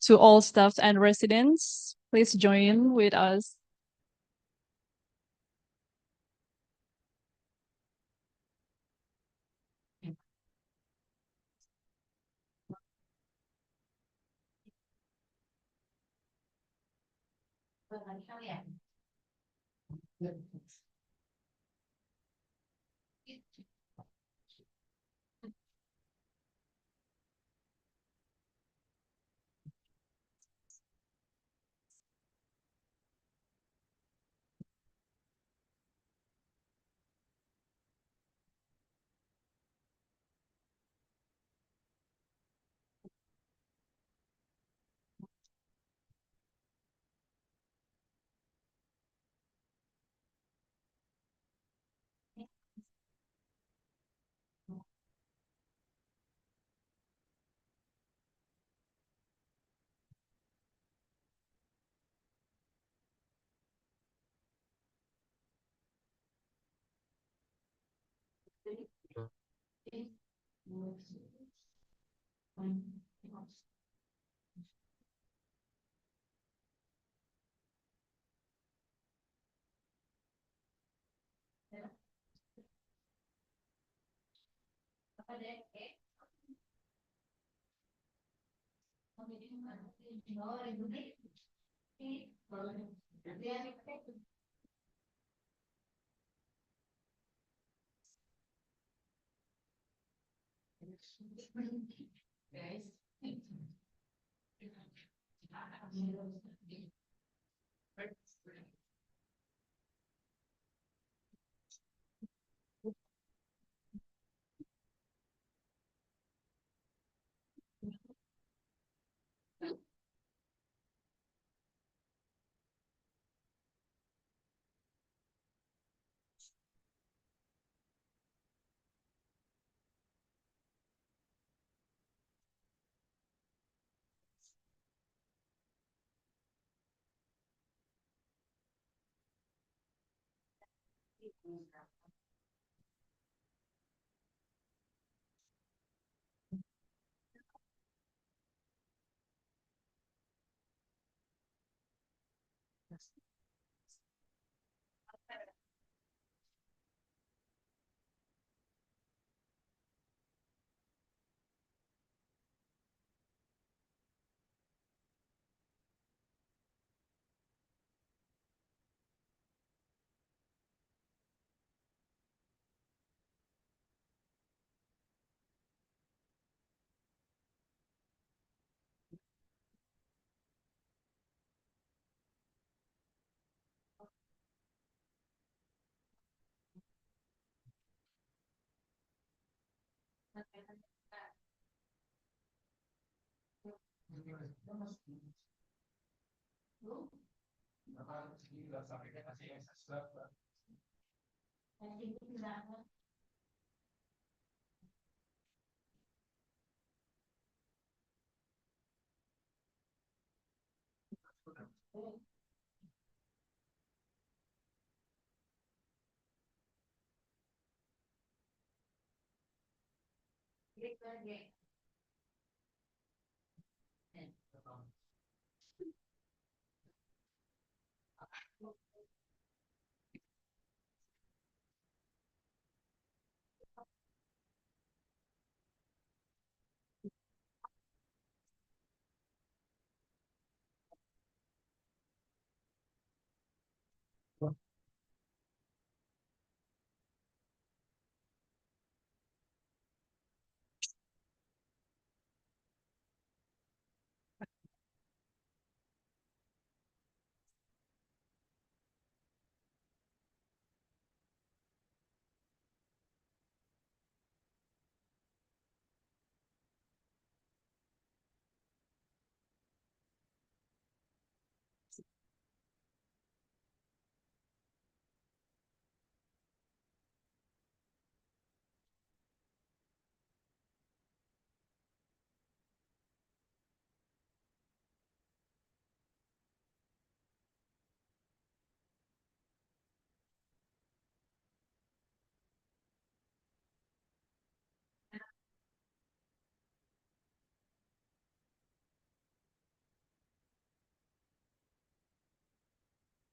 To all staff and residents, please join with us.